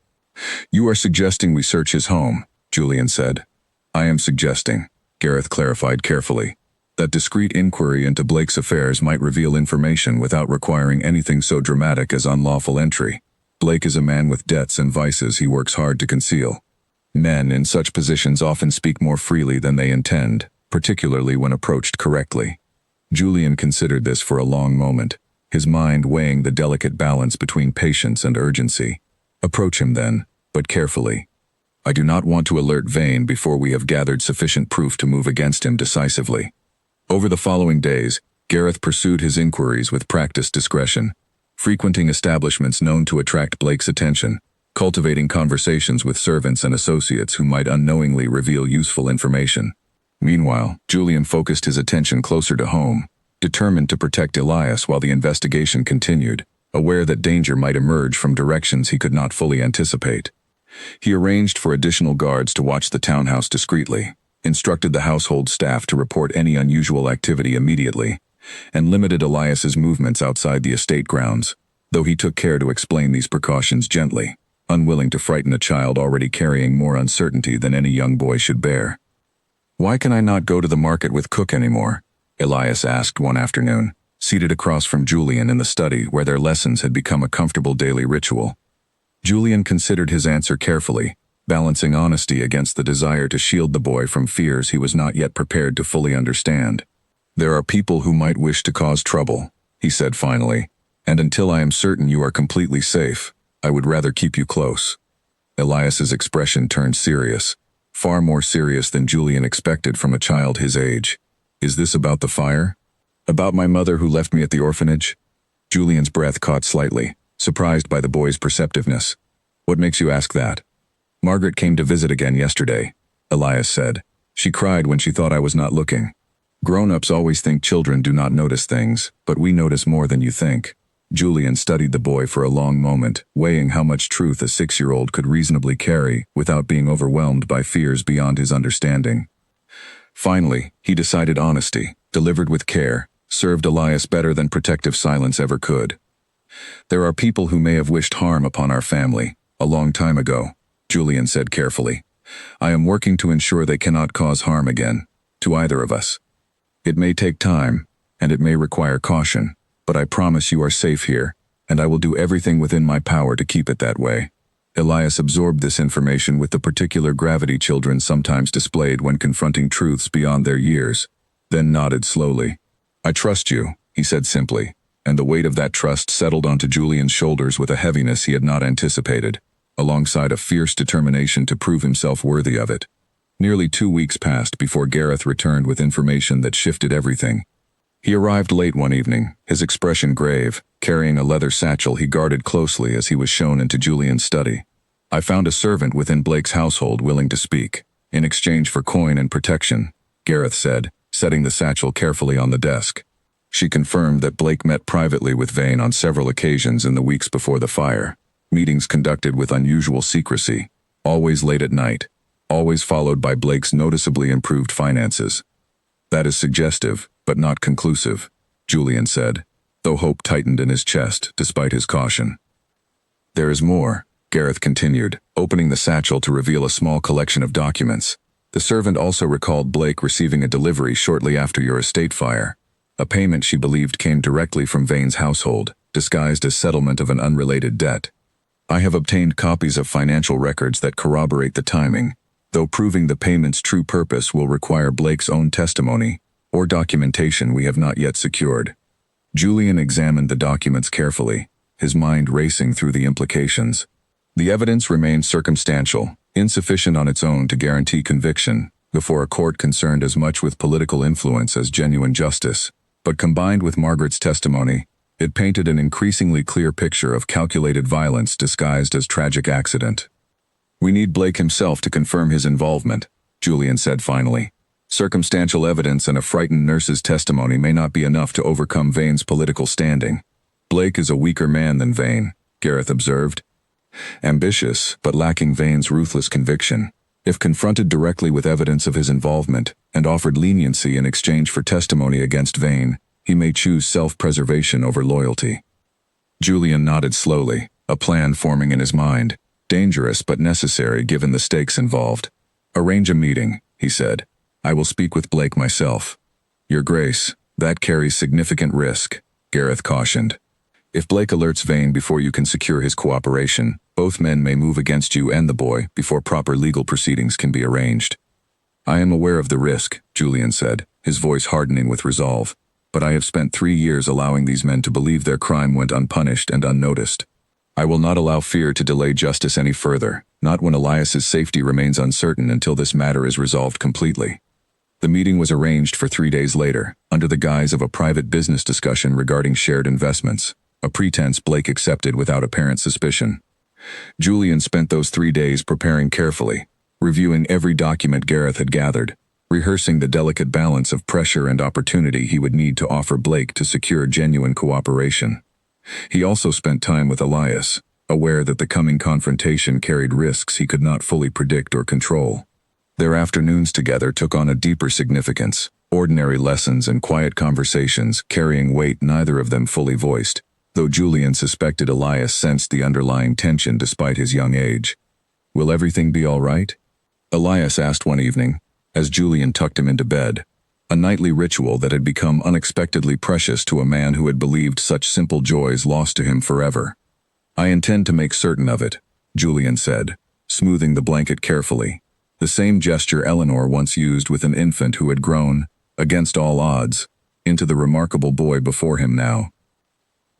You are suggesting we search his home, Julian said. I am suggesting, Gareth clarified carefully, That discreet inquiry into Blake's affairs might reveal information without requiring anything so dramatic as unlawful entry. Blake is a man with debts and vices he works hard to conceal. Men in such positions often speak more freely than they intend, particularly when approached correctly. Julian considered this for a long moment, his mind weighing the delicate balance between patience and urgency. Approach him then, but carefully. I do not want to alert Vane before we have gathered sufficient proof to move against him decisively. Over the following days, Gareth pursued his inquiries with practiced discretion, frequenting establishments known to attract Blake's attention, cultivating conversations with servants and associates who might unknowingly reveal useful information. Meanwhile, Julian focused his attention closer to home, determined to protect Elias while the investigation continued, aware that danger might emerge from directions he could not fully anticipate. He arranged for additional guards to watch the townhouse discreetly, instructed the household staff to report any unusual activity immediately, and limited Elias's movements outside the estate grounds, though he took care to explain these precautions gently, unwilling to frighten a child already carrying more uncertainty than any young boy should bear. "Why can I not go to the market with Cook anymore?" Elias asked one afternoon, seated across from Julian in the study where their lessons had become a comfortable daily ritual. Julian considered his answer carefully, balancing honesty against the desire to shield the boy from fears he was not yet prepared to fully understand. "There are people who might wish to cause trouble," he said finally, "and until I am certain you are completely safe, I would rather keep you close." Elias's expression turned serious, far more serious than Julian expected from a child his age. "Is this about the fire? About my mother who left me at the orphanage?" Julian's breath caught slightly, surprised by the boy's perceptiveness. "What makes you ask that?" "Margaret came to visit again yesterday," Elias said. "She cried when she thought I was not looking. Grown-ups always think children do not notice things, but we notice more than you think." Julian studied the boy for a long moment, weighing how much truth a 6-year-old could reasonably carry without being overwhelmed by fears beyond his understanding. Finally, he decided honesty, delivered with care, served Elias better than protective silence ever could. "There are people who may have wished harm upon our family, a long time ago," Julian said carefully. "I am working to ensure they cannot cause harm again, to either of us. It may take time, and it may require caution, but I promise you are safe here, and I will do everything within my power to keep it that way." Elias absorbed this information with the particular gravity children sometimes displayed when confronting truths beyond their years, then nodded slowly. "I trust you," he said simply, and the weight of that trust settled onto Julian's shoulders with a heaviness he had not anticipated, alongside a fierce determination to prove himself worthy of it. Nearly 2 weeks passed before Gareth returned with information that shifted everything. He arrived late one evening, his expression grave, carrying a leather satchel he guarded closely as he was shown into Julian's study. "I found a servant within Blake's household willing to speak, in exchange for coin and protection," Gareth said, setting the satchel carefully on the desk. She confirmed that Blake met privately with Vane on several occasions in the weeks before the fire, meetings conducted with unusual secrecy, always late at night, always followed by Blake's noticeably improved finances. "That is suggestive, but not conclusive," Julian said, though hope tightened in his chest despite his caution. "There is more," Gareth continued, opening the satchel to reveal a small collection of documents. "The servant also recalled Blake receiving a delivery shortly after your estate fire. A payment she believed came directly from Vane's household, disguised as settlement of an unrelated debt. I have obtained copies of financial records that corroborate the timing, though proving the payment's true purpose will require Blake's own testimony, or documentation we have not yet secured." Julian examined the documents carefully, his mind racing through the implications. The evidence remained circumstantial, insufficient on its own to guarantee conviction before a court concerned as much with political influence as genuine justice, but combined with Margaret's testimony, it painted an increasingly clear picture of calculated violence disguised as tragic accident. "We need Blake himself to confirm his involvement," Julian said finally. "Circumstantial evidence and a frightened nurse's testimony may not be enough to overcome Vane's political standing." "Blake is a weaker man than Vane," Gareth observed. "Ambitious, but lacking Vane's ruthless conviction. If confronted directly with evidence of his involvement and offered leniency in exchange for testimony against Vane, he may choose self-preservation over loyalty." Julian nodded slowly, a plan forming in his mind, dangerous but necessary given the stakes involved. "Arrange a meeting," he said. "I will speak with Blake myself." Your Grace, that carries significant risk, Gareth cautioned. If Blake alerts Vane before you can secure his cooperation, both men may move against you and the boy before proper legal proceedings can be arranged. I am aware of the risk, Julian said, his voice hardening with resolve, but I have spent 3 years allowing these men to believe their crime went unpunished and unnoticed. I will not allow fear to delay justice any further, not when Elias's safety remains uncertain until this matter is resolved completely. The meeting was arranged for 3 days later, under the guise of a private business discussion regarding shared investments, a pretense Blake accepted without apparent suspicion. Julian spent those 3 days preparing carefully, reviewing every document Gareth had gathered, rehearsing the delicate balance of pressure and opportunity he would need to offer Blake to secure genuine cooperation. He also spent time with Elias, aware that the coming confrontation carried risks he could not fully predict or control. Their afternoons together took on a deeper significance, ordinary lessons and quiet conversations carrying weight neither of them fully voiced, though Julian suspected Elias sensed the underlying tension despite his young age. "Will everything be all right?" Elias asked one evening, as Julian tucked him into bed, a nightly ritual that had become unexpectedly precious to a man who had believed such simple joys lost to him forever. "I intend to make certain of it," Julian said, smoothing the blanket carefully, the same gesture Eleanor once used with an infant who had grown, against all odds, into the remarkable boy before him now.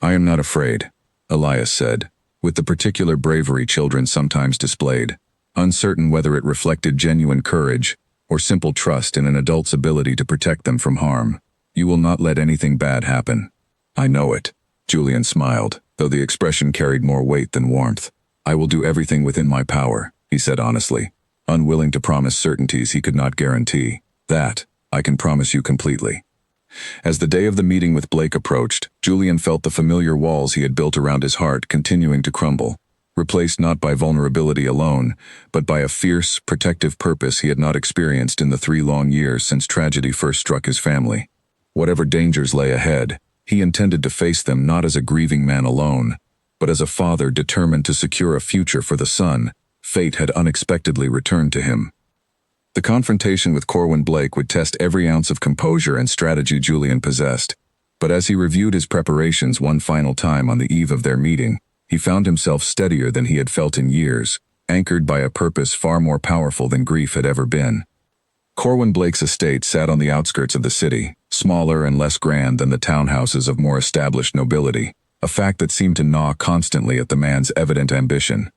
"I am not afraid," Elias said, with the particular bravery children sometimes displayed, uncertain whether it reflected genuine courage or simple trust in an adult's ability to protect them from harm. "You will not let anything bad happen." "I know it," Julian smiled, though the expression carried more weight than warmth. "I will do everything within my power," he said honestly, unwilling to promise certainties he could not guarantee. "That, I can promise you completely." As the day of the meeting with Blake approached, Julian felt the familiar walls he had built around his heart continuing to crumble, replaced not by vulnerability alone, but by a fierce, protective purpose he had not experienced in the 3 long years since tragedy first struck his family. Whatever dangers lay ahead, he intended to face them not as a grieving man alone, but as a father determined to secure a future for the son fate had unexpectedly returned to him. The confrontation with Corwin Blake would test every ounce of composure and strategy Julian possessed, but as he reviewed his preparations one final time on the eve of their meeting, he found himself steadier than he had felt in years, anchored by a purpose far more powerful than grief had ever been. Corwin Blake's estate sat on the outskirts of the city, smaller and less grand than the townhouses of more established nobility, a fact that seemed to gnaw constantly at the man's evident ambition.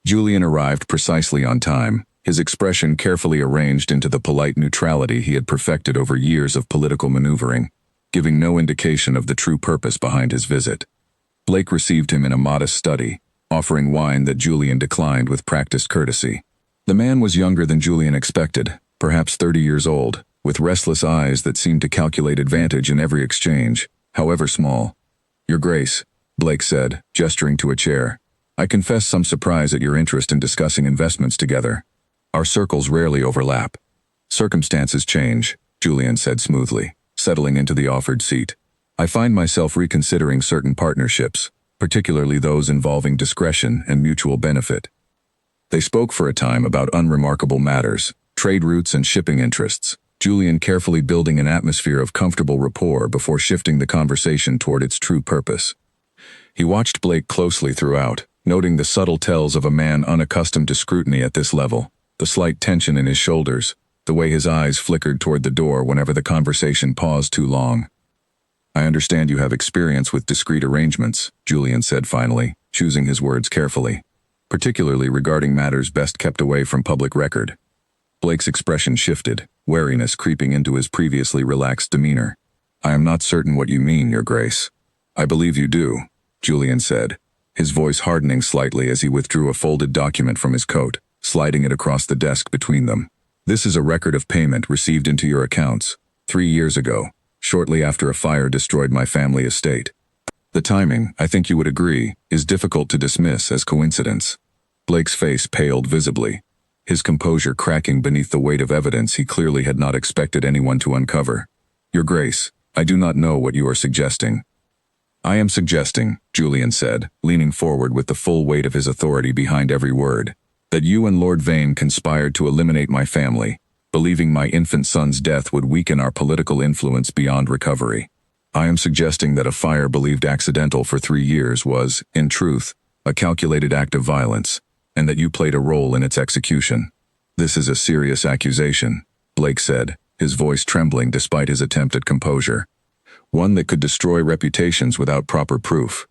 Julian arrived precisely on time, his expression carefully arranged into the polite neutrality he had perfected over years of political maneuvering, giving no indication of the true purpose behind his visit. Blake received him in a modest study, offering wine that Julian declined with practiced courtesy. The man was younger than Julian expected, perhaps 30 years old, with restless eyes that seemed to calculate advantage in every exchange, however small. "Your Grace," Blake said, gesturing to a chair, "I confess some surprise at your interest in discussing investments together. Our circles rarely overlap." "Circumstances change," Julian said smoothly, settling into the offered seat. "I find myself reconsidering certain partnerships, particularly those involving discretion and mutual benefit." They spoke for a time about unremarkable matters, trade routes and shipping interests, Julian carefully building an atmosphere of comfortable rapport before shifting the conversation toward its true purpose. He watched Blake closely throughout, noting the subtle tells of a man unaccustomed to scrutiny at this level, the slight tension in his shoulders, the way his eyes flickered toward the door whenever the conversation paused too long. "I understand you have experience with discreet arrangements," Julian said finally, choosing his words carefully, "particularly regarding matters best kept away from public record." Blake's expression shifted, wariness creeping into his previously relaxed demeanor. "I am not certain what you mean, Your Grace." "I believe you do," Julian said, his voice hardening slightly as he withdrew a folded document from his coat, sliding it across the desk between them. "This is a record of payment received into your accounts 3 years ago, shortly after a fire destroyed my family estate. The timing, I think you would agree, is difficult to dismiss as coincidence." Blake's face paled visibly, his composure cracking beneath the weight of evidence he clearly had not expected anyone to uncover. "Your Grace, I do not know what you are suggesting." "I am suggesting," Julian said, leaning forward with the full weight of his authority behind every word, "that you and Lord Vane conspired to eliminate my family, believing my infant son's death would weaken our political influence beyond recovery. I am suggesting that a fire believed accidental for 3 years was, in truth, a calculated act of violence, and that you played a role in its execution. This is a serious accusation, Blake said, his voice trembling despite his attempt at composure. One that could destroy reputations without proper proof.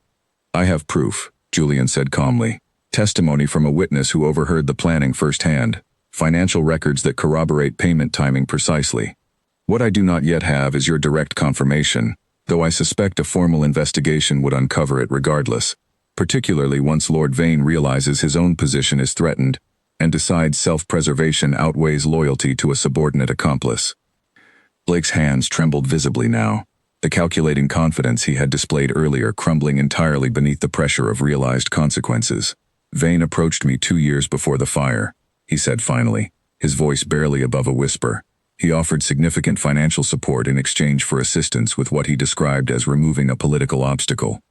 I have proof, Julian said calmly. Testimony from a witness who overheard the planning firsthand. Financial records that corroborate payment timing precisely. What I do not yet have is your direct confirmation, though I suspect a formal investigation would uncover it regardless, particularly once Lord Vane realizes his own position is threatened and decides self-preservation outweighs loyalty to a subordinate accomplice. Blake's hands trembled visibly now, the calculating confidence he had displayed earlier crumbling entirely beneath the pressure of realized consequences. Vane approached me 2 years before the fire, he said finally, his voice barely above a whisper. He offered significant financial support in exchange for assistance with what he described as removing a political obstacle.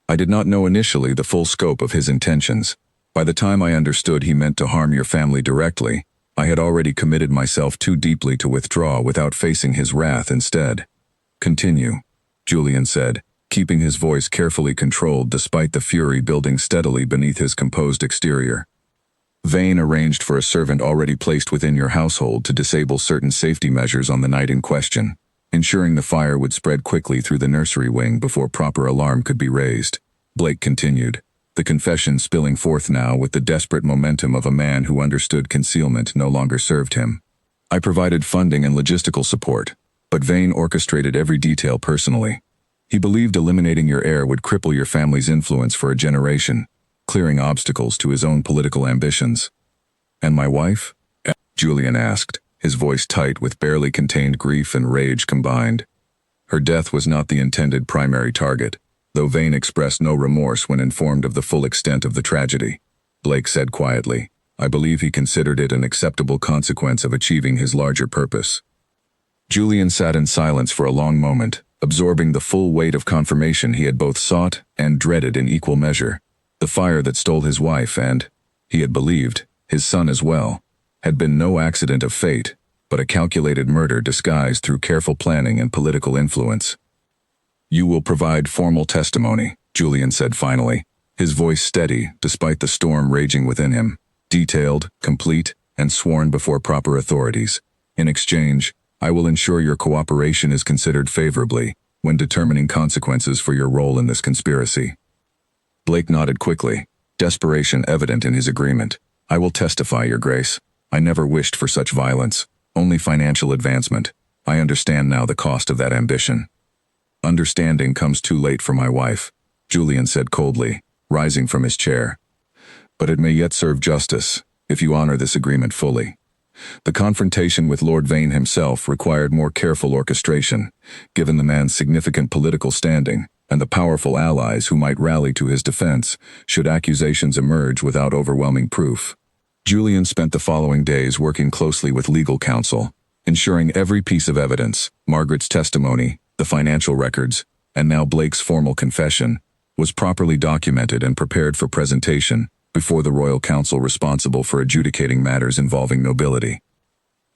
I did not know initially the full scope of his intentions. By the time I understood he meant to harm your family directly, I had already committed myself too deeply to withdraw without facing his wrath instead. Continue, Julian said, keeping his voice carefully controlled despite the fury building steadily beneath his composed exterior. Vane arranged for a servant already placed within your household to disable certain safety measures on the night in question, ensuring the fire would spread quickly through the nursery wing before proper alarm could be raised. Blake continued, the confession spilling forth now with the desperate momentum of a man who understood concealment no longer served him. I provided funding and logistical support, but Vane orchestrated every detail personally. He believed eliminating your heir would cripple your family's influence for a generation, clearing obstacles to his own political ambitions. And my wife? Julian asked, his voice tight with barely contained grief and rage combined. Her death was not the intended primary target, though Vane expressed no remorse when informed of the full extent of the tragedy. Blake said quietly, I believe he considered it an acceptable consequence of achieving his larger purpose. Julian sat in silence for a long moment, absorbing the full weight of confirmation he had both sought and dreaded in equal measure. The fire that stole his wife and, he had believed, his son as well, had been no accident of fate, but a calculated murder disguised through careful planning and political influence. You will provide formal testimony, Julian said finally, his voice steady despite the storm raging within him, detailed, complete, and sworn before proper authorities. In exchange, I will ensure your cooperation is considered favorably when determining consequences for your role in this conspiracy. Blake nodded quickly, desperation evident in his agreement. I will testify, Your Grace. I never wished for such violence, only financial advancement. I understand now the cost of that ambition. Understanding comes too late for my wife, Julian said coldly, rising from his chair. But it may yet serve justice, if you honor this agreement fully. The confrontation with Lord Vane himself required more careful orchestration, given the man's significant political standing and the powerful allies who might rally to his defense should accusations emerge without overwhelming proof. Julian spent the following days working closely with legal counsel, ensuring every piece of evidence, Margaret's testimony, the financial records, and now Blake's formal confession, was properly documented and prepared for presentation before the Royal Council responsible for adjudicating matters involving nobility.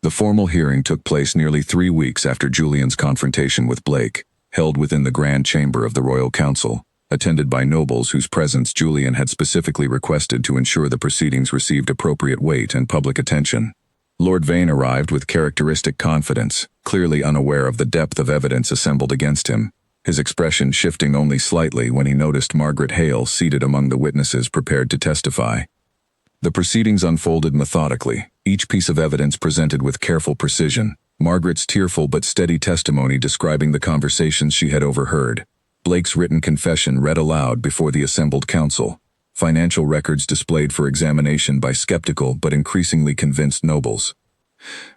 The formal hearing took place nearly 3 weeks after Julian's confrontation with Blake, held within the Grand Chamber of the Royal Council, attended by nobles whose presence Julian had specifically requested to ensure the proceedings received appropriate weight and public attention. Lord Vane arrived with characteristic confidence, clearly unaware of the depth of evidence assembled against him, his expression shifting only slightly when he noticed Margaret Hale seated among the witnesses prepared to testify. The proceedings unfolded methodically, each piece of evidence presented with careful precision, Margaret's tearful but steady testimony describing the conversations she had overheard, Blake's written confession read aloud before the assembled council, financial records displayed for examination by skeptical but increasingly convinced nobles.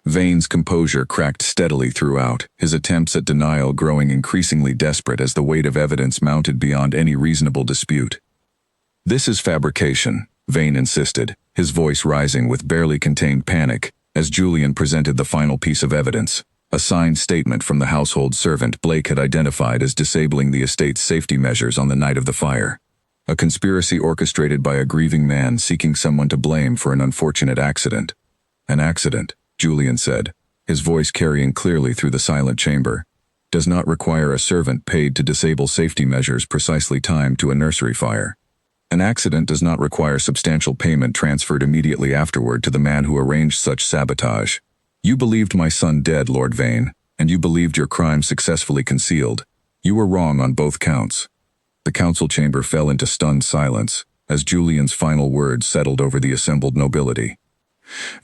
Vane's composure cracked steadily throughout, his attempts at denial growing increasingly desperate as the weight of evidence mounted beyond any reasonable dispute. This is fabrication, Vane insisted, his voice rising with barely contained panic, as Julian presented the final piece of evidence, a signed statement from the household servant Blake had identified as disabling the estate's safety measures on the night of the fire. A conspiracy orchestrated by a grieving man seeking someone to blame for an unfortunate accident. An accident, Julian said, his voice carrying clearly through the silent chamber, "does not require a servant paid to disable safety measures precisely timed to a nursery fire. An accident does not require substantial payment transferred immediately afterward to the man who arranged such sabotage. You believed my son dead, Lord Vane, and you believed your crime successfully concealed. You were wrong on both counts." The council chamber fell into stunned silence as Julian's final words settled over the assembled nobility.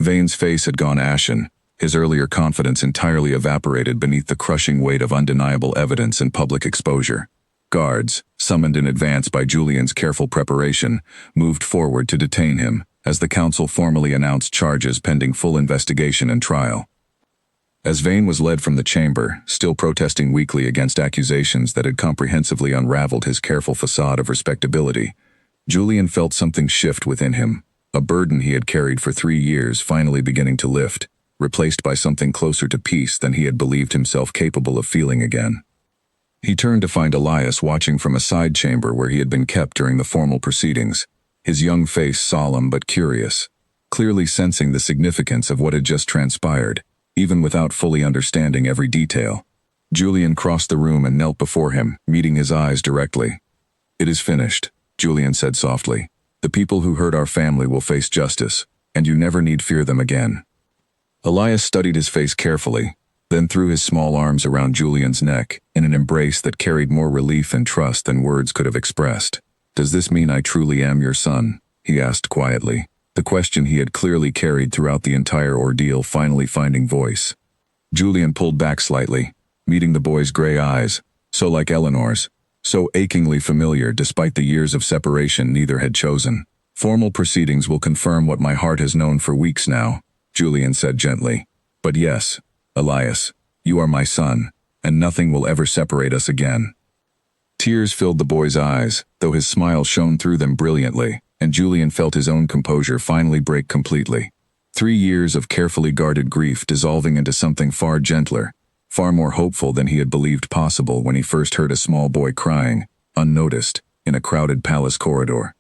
Vane's face had gone ashen, his earlier confidence entirely evaporated beneath the crushing weight of undeniable evidence and public exposure. Guards, summoned in advance by Julian's careful preparation, moved forward to detain him as the council formally announced charges pending full investigation and trial. As Vane was led from the chamber, still protesting weakly against accusations that had comprehensively unraveled his careful facade of respectability, Julian felt something shift within him, a burden he had carried for 3 years finally beginning to lift, replaced by something closer to peace than he had believed himself capable of feeling again. He turned to find Elias watching from a side chamber where he had been kept during the formal proceedings, his young face solemn but curious, clearly sensing the significance of what had just transpired, even without fully understanding every detail. Julian crossed the room and knelt before him, meeting his eyes directly. "It is finished," Julian said softly. "The people who hurt our family will face justice, and you never need fear them again." Elias studied his face carefully, then threw his small arms around Julian's neck in an embrace that carried more relief and trust than words could have expressed. "Does this mean I truly am your son?" he asked quietly, the question he had clearly carried throughout the entire ordeal finally finding voice. Julian pulled back slightly, meeting the boy's gray eyes, so like Eleanor's, so achingly familiar despite the years of separation neither had chosen. "Formal proceedings will confirm what my heart has known for weeks now," Julian said gently. "But yes, Elias, you are my son, and nothing will ever separate us again." Tears filled the boy's eyes, though his smile shone through them brilliantly, and Julian felt his own composure finally break completely. 3 years of carefully guarded grief dissolving into something far gentler, far more hopeful than he had believed possible when he first heard a small boy crying, unnoticed, in a crowded palace corridor.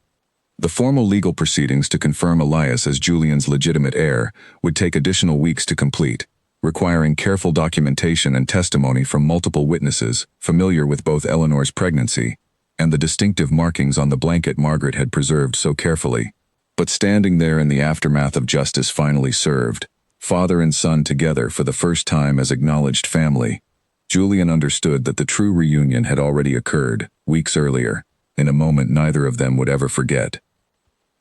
The formal legal proceedings to confirm Elias as Julian's legitimate heir would take additional weeks to complete, requiring careful documentation and testimony from multiple witnesses familiar with both Eleanor's pregnancy and the distinctive markings on the blanket Margaret had preserved so carefully. But standing there in the aftermath of justice finally served, father and son together for the first time as acknowledged family, Julian understood that the true reunion had already occurred, weeks earlier, in a moment neither of them would ever forget.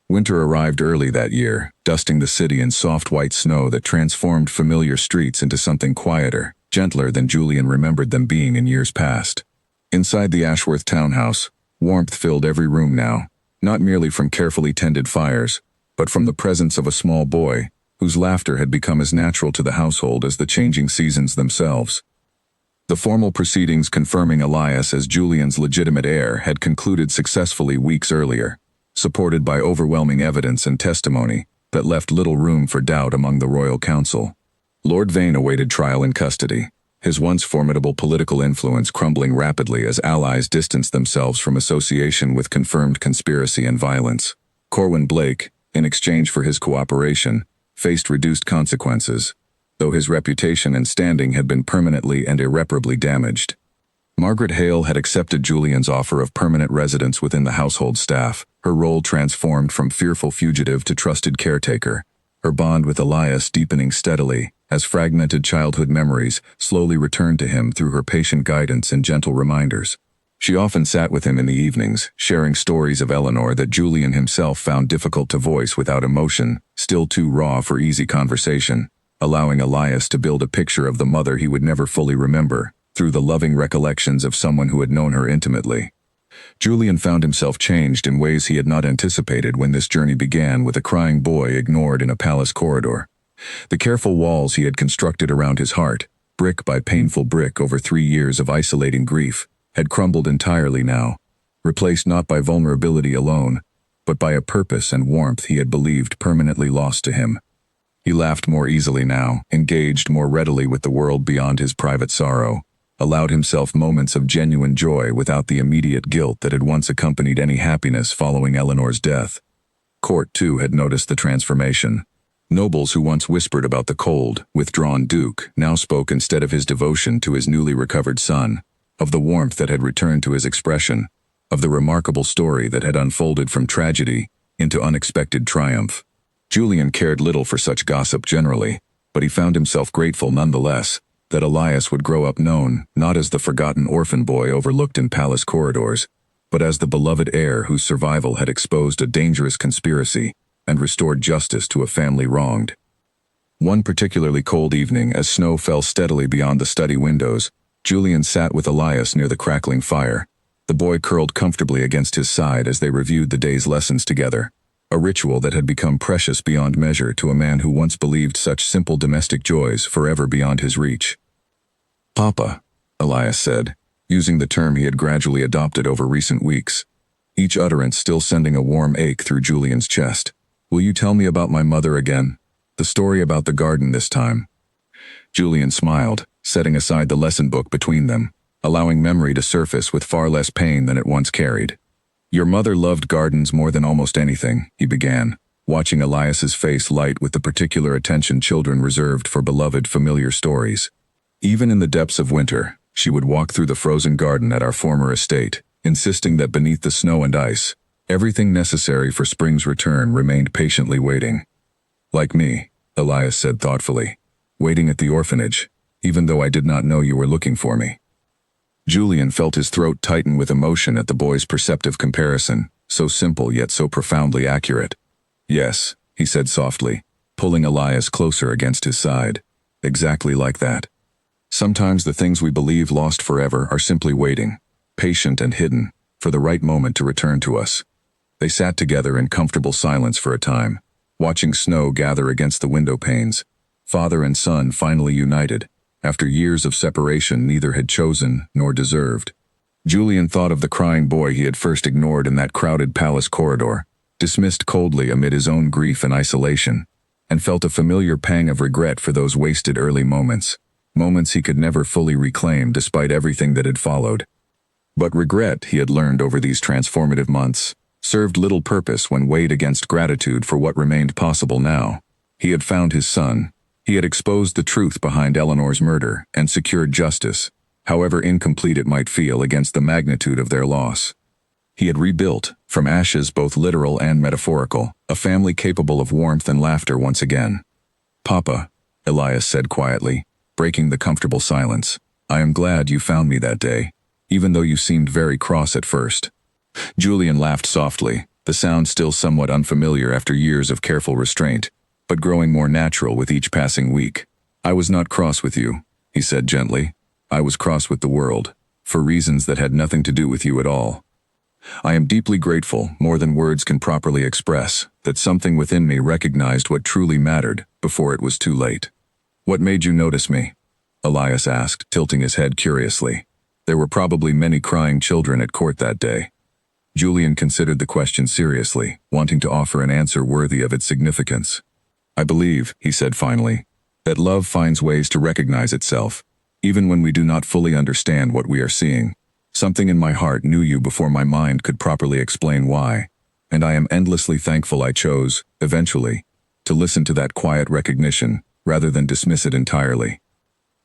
Winter arrived early that year, dusting the city in soft white snow that transformed familiar streets into something quieter, gentler than Julian remembered them being in years past. Inside the Ashworth townhouse, warmth filled every room now, not merely from carefully tended fires, but from the presence of a small boy, whose laughter had become as natural to the household as the changing seasons themselves. The formal proceedings confirming Elias as Julian's legitimate heir had concluded successfully weeks earlier, supported by overwhelming evidence and testimony that left little room for doubt among the royal council. Lord Vane awaited trial in custody, his once formidable political influence crumbling rapidly as allies distanced themselves from association with confirmed conspiracy and violence. Corwin Blake, in exchange for his cooperation, faced reduced consequences, though his reputation and standing had been permanently and irreparably damaged. Margaret Hale had accepted Julian's offer of permanent residence within the household staff, her role transformed from fearful fugitive to trusted caretaker, her bond with Elias deepening steadily as fragmented childhood memories slowly returned to him through her patient guidance and gentle reminders. She often sat with him in the evenings, sharing stories of Eleanor that Julian himself found difficult to voice without emotion, still too raw for easy conversation, allowing Elias to build a picture of the mother he would never fully remember, through the loving recollections of someone who had known her intimately. Julian found himself changed in ways he had not anticipated when this journey began with a crying boy ignored in a palace corridor. The careful walls he had constructed around his heart, brick by painful brick over 3 years of isolating grief, had crumbled entirely now, replaced not by vulnerability alone, but by a purpose and warmth he had believed permanently lost to him. He laughed more easily now, engaged more readily with the world beyond his private sorrow, allowed himself moments of genuine joy without the immediate guilt that had once accompanied any happiness following Eleanor's death. Court, too, had noticed the transformation. Nobles who once whispered about the cold, withdrawn Duke now spoke instead of his devotion to his newly recovered son, of the warmth that had returned to his expression, of the remarkable story that had unfolded from tragedy into unexpected triumph. Julian cared little for such gossip generally, but he found himself grateful nonetheless that Elias would grow up known not as the forgotten orphan boy overlooked in palace corridors, but as the beloved heir whose survival had exposed a dangerous conspiracy and restored justice to a family wronged. One particularly cold evening, as snow fell steadily beyond the study windows, Julian sat with Elias near the crackling fire. The boy curled comfortably against his side as they reviewed the day's lessons together, a ritual that had become precious beyond measure to a man who once believed such simple domestic joys forever beyond his reach. "Papa," Elias said, using the term he had gradually adopted over recent weeks, each utterance still sending a warm ache through Julian's chest. "Will you tell me about my mother again? The story about the garden this time?" Julian smiled, setting aside the lesson book between them, allowing memory to surface with far less pain than it once carried. "Your mother loved gardens more than almost anything," he began, watching Elias's face light with the particular attention children reserved for beloved familiar stories. "Even in the depths of winter, she would walk through the frozen garden at our former estate, insisting that beneath the snow and ice, everything necessary for spring's return remained patiently waiting. Like me," Elias said thoughtfully, "waiting at the orphanage, even though I did not know you were looking for me." Julian felt his throat tighten with emotion at the boy's perceptive comparison, so simple yet so profoundly accurate. "Yes," he said softly, pulling Elias closer against his side. "Exactly like that. Sometimes the things we believe lost forever are simply waiting, patient and hidden, for the right moment to return to us." They sat together in comfortable silence for a time, watching snow gather against the window panes. Father and son finally united, after years of separation neither had chosen nor deserved. Julian thought of the crying boy he had first ignored in that crowded palace corridor, dismissed coldly amid his own grief and isolation, and felt a familiar pang of regret for those wasted early moments. Moments he could never fully reclaim despite everything that had followed. But regret, he had learned over these transformative months, served little purpose when weighed against gratitude for what remained possible now. He had found his son. He had exposed the truth behind Eleanor's murder and secured justice, however incomplete it might feel against the magnitude of their loss. He had rebuilt, from ashes both literal and metaphorical, a family capable of warmth and laughter once again. "Papa," Elias said quietly, breaking the comfortable silence, "I am glad you found me that day, even though you seemed very cross at first." Julian laughed softly, the sound still somewhat unfamiliar after years of careful restraint, but growing more natural with each passing week. "I was not cross with you," he said gently. "I was cross with the world, for reasons that had nothing to do with you at all. I am deeply grateful, more than words can properly express, that something within me recognized what truly mattered before it was too late." "What made you notice me?" Elias asked, tilting his head curiously. There were probably many crying children at court that day. Julian considered the question seriously, wanting to offer an answer worthy of its significance. "I believe," he said finally, "that love finds ways to recognize itself, even when we do not fully understand what we are seeing. Something in my heart knew you before my mind could properly explain why, and I am endlessly thankful I chose, eventually, to listen to that quiet recognition, rather than dismiss it entirely."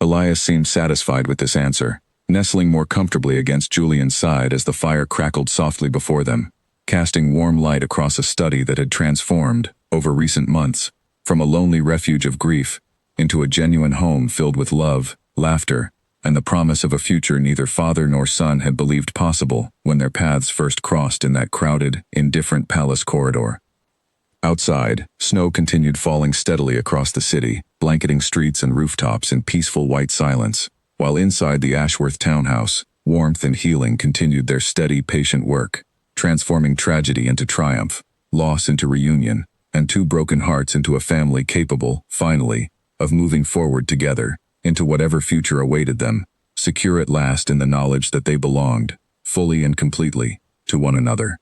Elias seemed satisfied with this answer, nestling more comfortably against Julian's side as the fire crackled softly before them, casting warm light across a study that had transformed, over recent months, from a lonely refuge of grief into a genuine home filled with love, laughter, and the promise of a future neither father nor son had believed possible when their paths first crossed in that crowded, indifferent palace corridor. Outside, snow continued falling steadily across the city, blanketing streets and rooftops in peaceful white silence, while inside the Ashworth townhouse, warmth and healing continued their steady, patient work, transforming tragedy into triumph, loss into reunion, and two broken hearts into a family capable, finally, of moving forward together, into whatever future awaited them, secure at last in the knowledge that they belonged, fully and completely, to one another.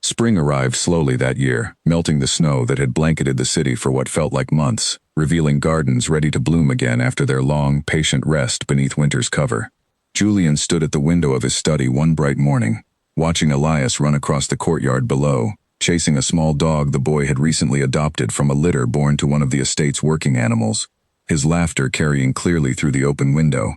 Spring arrived slowly that year, melting the snow that had blanketed the city for what felt like months, revealing gardens ready to bloom again after their long, patient rest beneath winter's cover. Julian stood at the window of his study one bright morning, watching Elias run across the courtyard below, chasing a small dog the boy had recently adopted from a litter born to one of the estate's working animals, his laughter carrying clearly through the open window.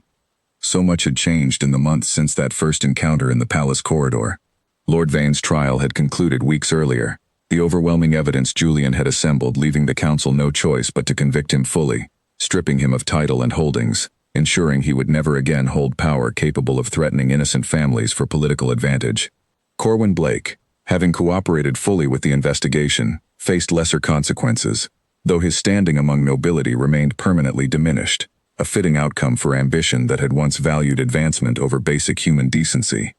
So much had changed in the months since that first encounter in the palace corridor. Lord Vane's trial had concluded weeks earlier, the overwhelming evidence Julian had assembled leaving the council no choice but to convict him fully, stripping him of title and holdings, ensuring he would never again hold power capable of threatening innocent families for political advantage. Corwin Blake, having cooperated fully with the investigation, faced lesser consequences, though his standing among nobility remained permanently diminished, a fitting outcome for ambition that had once valued advancement over basic human decency.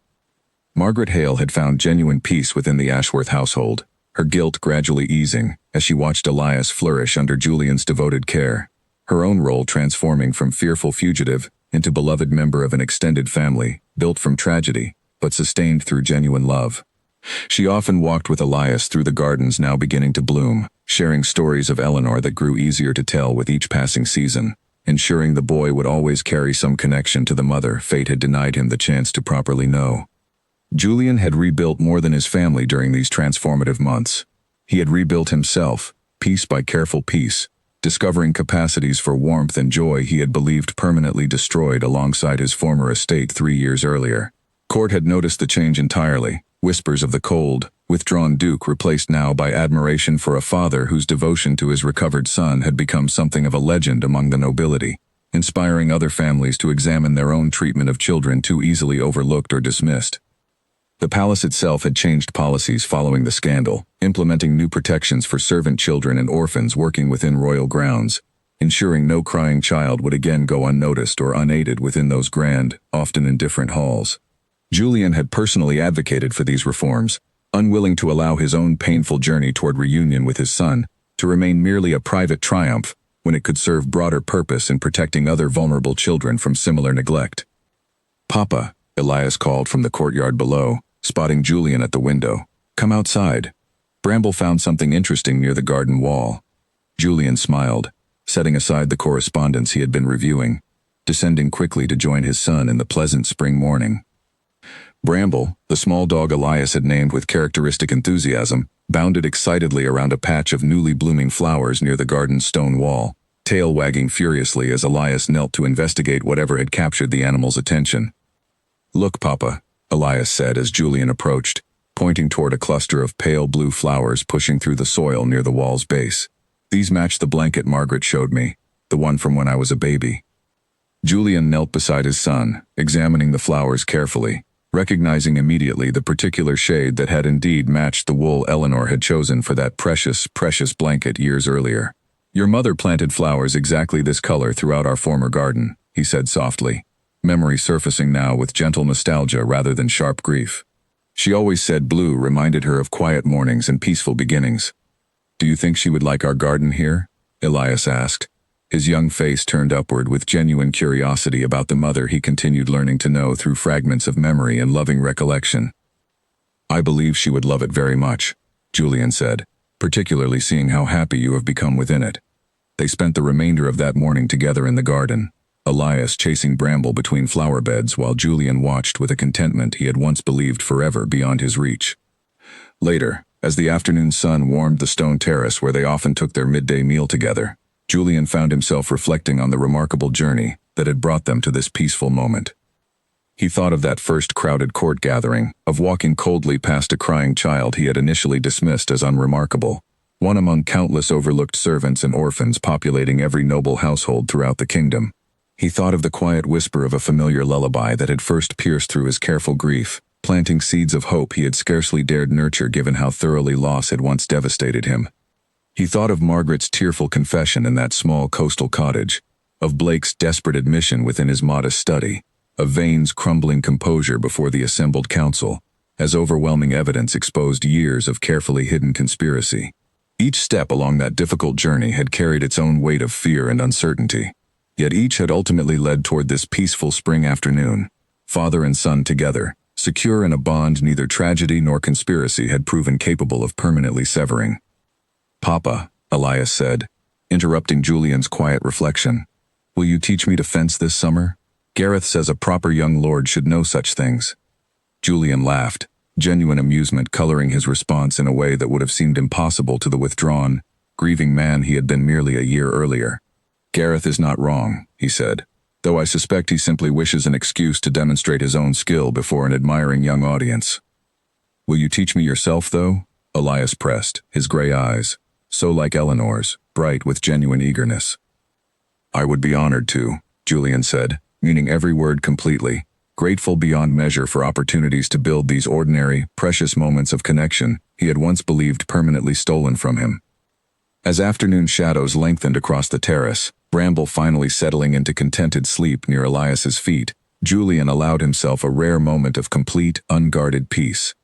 Margaret Hale had found genuine peace within the Ashworth household, her guilt gradually easing as she watched Elias flourish under Julian's devoted care, her own role transforming from fearful fugitive into beloved member of an extended family, built from tragedy, but sustained through genuine love. She often walked with Elias through the gardens now beginning to bloom, sharing stories of Eleanor that grew easier to tell with each passing season, ensuring the boy would always carry some connection to the mother fate had denied him the chance to properly know. Julian had rebuilt more than his family during these transformative months. He had rebuilt himself, piece by careful piece, discovering capacities for warmth and joy he had believed permanently destroyed alongside his former estate 3 years earlier. Court had noticed the change entirely, whispers of the cold, withdrawn duke replaced now by admiration for a father whose devotion to his recovered son had become something of a legend among the nobility, inspiring other families to examine their own treatment of children too easily overlooked or dismissed. The palace itself had changed policies following the scandal, implementing new protections for servant children and orphans working within royal grounds, ensuring no crying child would again go unnoticed or unaided within those grand, often indifferent halls. Julian had personally advocated for these reforms, unwilling to allow his own painful journey toward reunion with his son to remain merely a private triumph when it could serve broader purpose in protecting other vulnerable children from similar neglect. "Papa," Elias called from the courtyard below, spotting Julian at the window. "Come outside." Bramble found something interesting near the garden wall. Julian smiled, setting aside the correspondence he had been reviewing, descending quickly to join his son in the pleasant spring morning. Bramble, the small dog Elias had named with characteristic enthusiasm, bounded excitedly around a patch of newly blooming flowers near the garden's stone wall, tail wagging furiously as Elias knelt to investigate whatever had captured the animal's attention. "Look, Papa," Elias said as Julian approached, pointing toward a cluster of pale blue flowers pushing through the soil near the wall's base. "These match the blanket Margaret showed me, the one from when I was a baby." Julian knelt beside his son, examining the flowers carefully, recognizing immediately the particular shade that had indeed matched the wool Eleanor had chosen for that precious, precious blanket years earlier. "Your mother planted flowers exactly this color throughout our former garden," he said softly, memory surfacing now with gentle nostalgia rather than sharp grief. "She always said blue reminded her of quiet mornings and peaceful beginnings." "Do you think she would like our garden here?" Elias asked, his young face turned upward with genuine curiosity about the mother he continued learning to know through fragments of memory and loving recollection. "I believe she would love it very much," Julian said, "particularly seeing how happy you have become within it." They spent the remainder of that morning together in the garden, Elias chasing Bramble between flower beds while Julian watched with a contentment he had once believed forever beyond his reach. Later, as the afternoon sun warmed the stone terrace where they often took their midday meal together, Julian found himself reflecting on the remarkable journey that had brought them to this peaceful moment. He thought of that first crowded court gathering, of walking coldly past a crying child he had initially dismissed as unremarkable, one among countless overlooked servants and orphans populating every noble household throughout the kingdom. He thought of the quiet whisper of a familiar lullaby that had first pierced through his careful grief, planting seeds of hope he had scarcely dared nurture given how thoroughly loss had once devastated him. He thought of Margaret's tearful confession in that small coastal cottage, of Blake's desperate admission within his modest study, of Vane's crumbling composure before the assembled council, as overwhelming evidence exposed years of carefully hidden conspiracy. Each step along that difficult journey had carried its own weight of fear and uncertainty, yet each had ultimately led toward this peaceful spring afternoon, father and son together, secure in a bond neither tragedy nor conspiracy had proven capable of permanently severing. "Papa," Elias said, interrupting Julian's quiet reflection, "will you teach me to fence this summer? Gareth says a proper young lord should know such things." Julian laughed, genuine amusement coloring his response in a way that would have seemed impossible to the withdrawn, grieving man he had been merely a year earlier. "Gareth is not wrong," he said, "though I suspect he simply wishes an excuse to demonstrate his own skill before an admiring young audience." "Will you teach me yourself, though?" Elias pressed, his gray eyes, so like Eleanor's, bright with genuine eagerness. "I would be honored to," Julian said, meaning every word completely, grateful beyond measure for opportunities to build these ordinary, precious moments of connection he had once believed permanently stolen from him. As afternoon shadows lengthened across the terrace, Bramble finally settling into contented sleep near Elias's feet, Julian allowed himself a rare moment of complete, unguarded peace.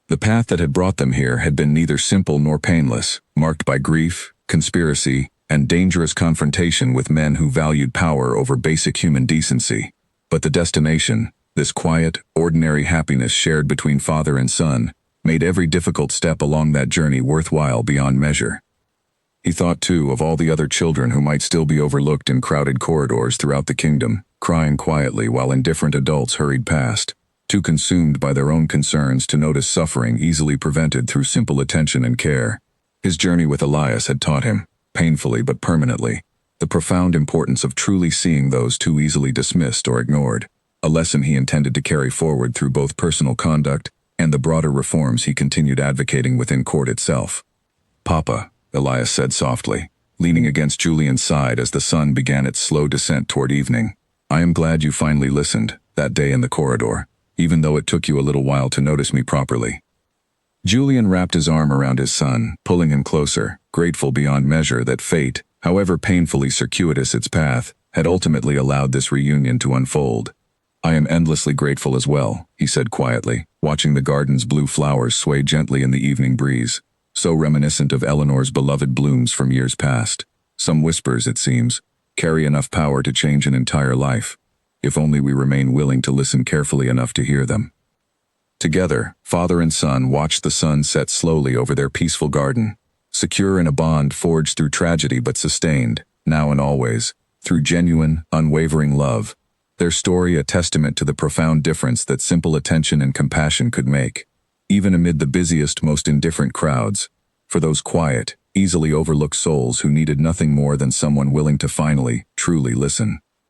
The path that had brought them here had been neither simple nor painless, marked by grief, conspiracy, and dangerous confrontation with men who valued power over basic human decency. But the destination, this quiet, ordinary happiness shared between father and son, made every difficult step along that journey worthwhile beyond measure. He thought, too, of all the other children who might still be overlooked in crowded corridors throughout the kingdom, crying quietly while indifferent adults hurried past, too consumed by their own concerns to notice suffering easily prevented through simple attention and care. His journey with Elias had taught him, painfully but permanently, the profound importance of truly seeing those too easily dismissed or ignored, a lesson he intended to carry forward through both personal conduct and the broader reforms he continued advocating within court itself. "Papa," Elias said softly, leaning against Julian's side as the sun began its slow descent toward evening, "I am glad you finally listened, that day in the corridor, even though it took you a little while to notice me properly." Julian wrapped his arm around his son, pulling him closer, grateful beyond measure that fate, however painfully circuitous its path, had ultimately allowed this reunion to unfold. "I am endlessly grateful as well," he said quietly, watching the garden's blue flowers sway gently in the evening breeze, so reminiscent of Eleanor's beloved blooms from years past. Some whispers, it seems, carry enough power to change an entire life, if only we remain willing to listen carefully enough to hear them. Together, father and son watched the sun set slowly over their peaceful garden, secure in a bond forged through tragedy but sustained, now and always, through genuine, unwavering love, their story a testament to the profound difference that simple attention and compassion could make, even amid the busiest, most indifferent crowds, for those quiet, easily overlooked souls who needed nothing more than someone willing to finally, truly listen.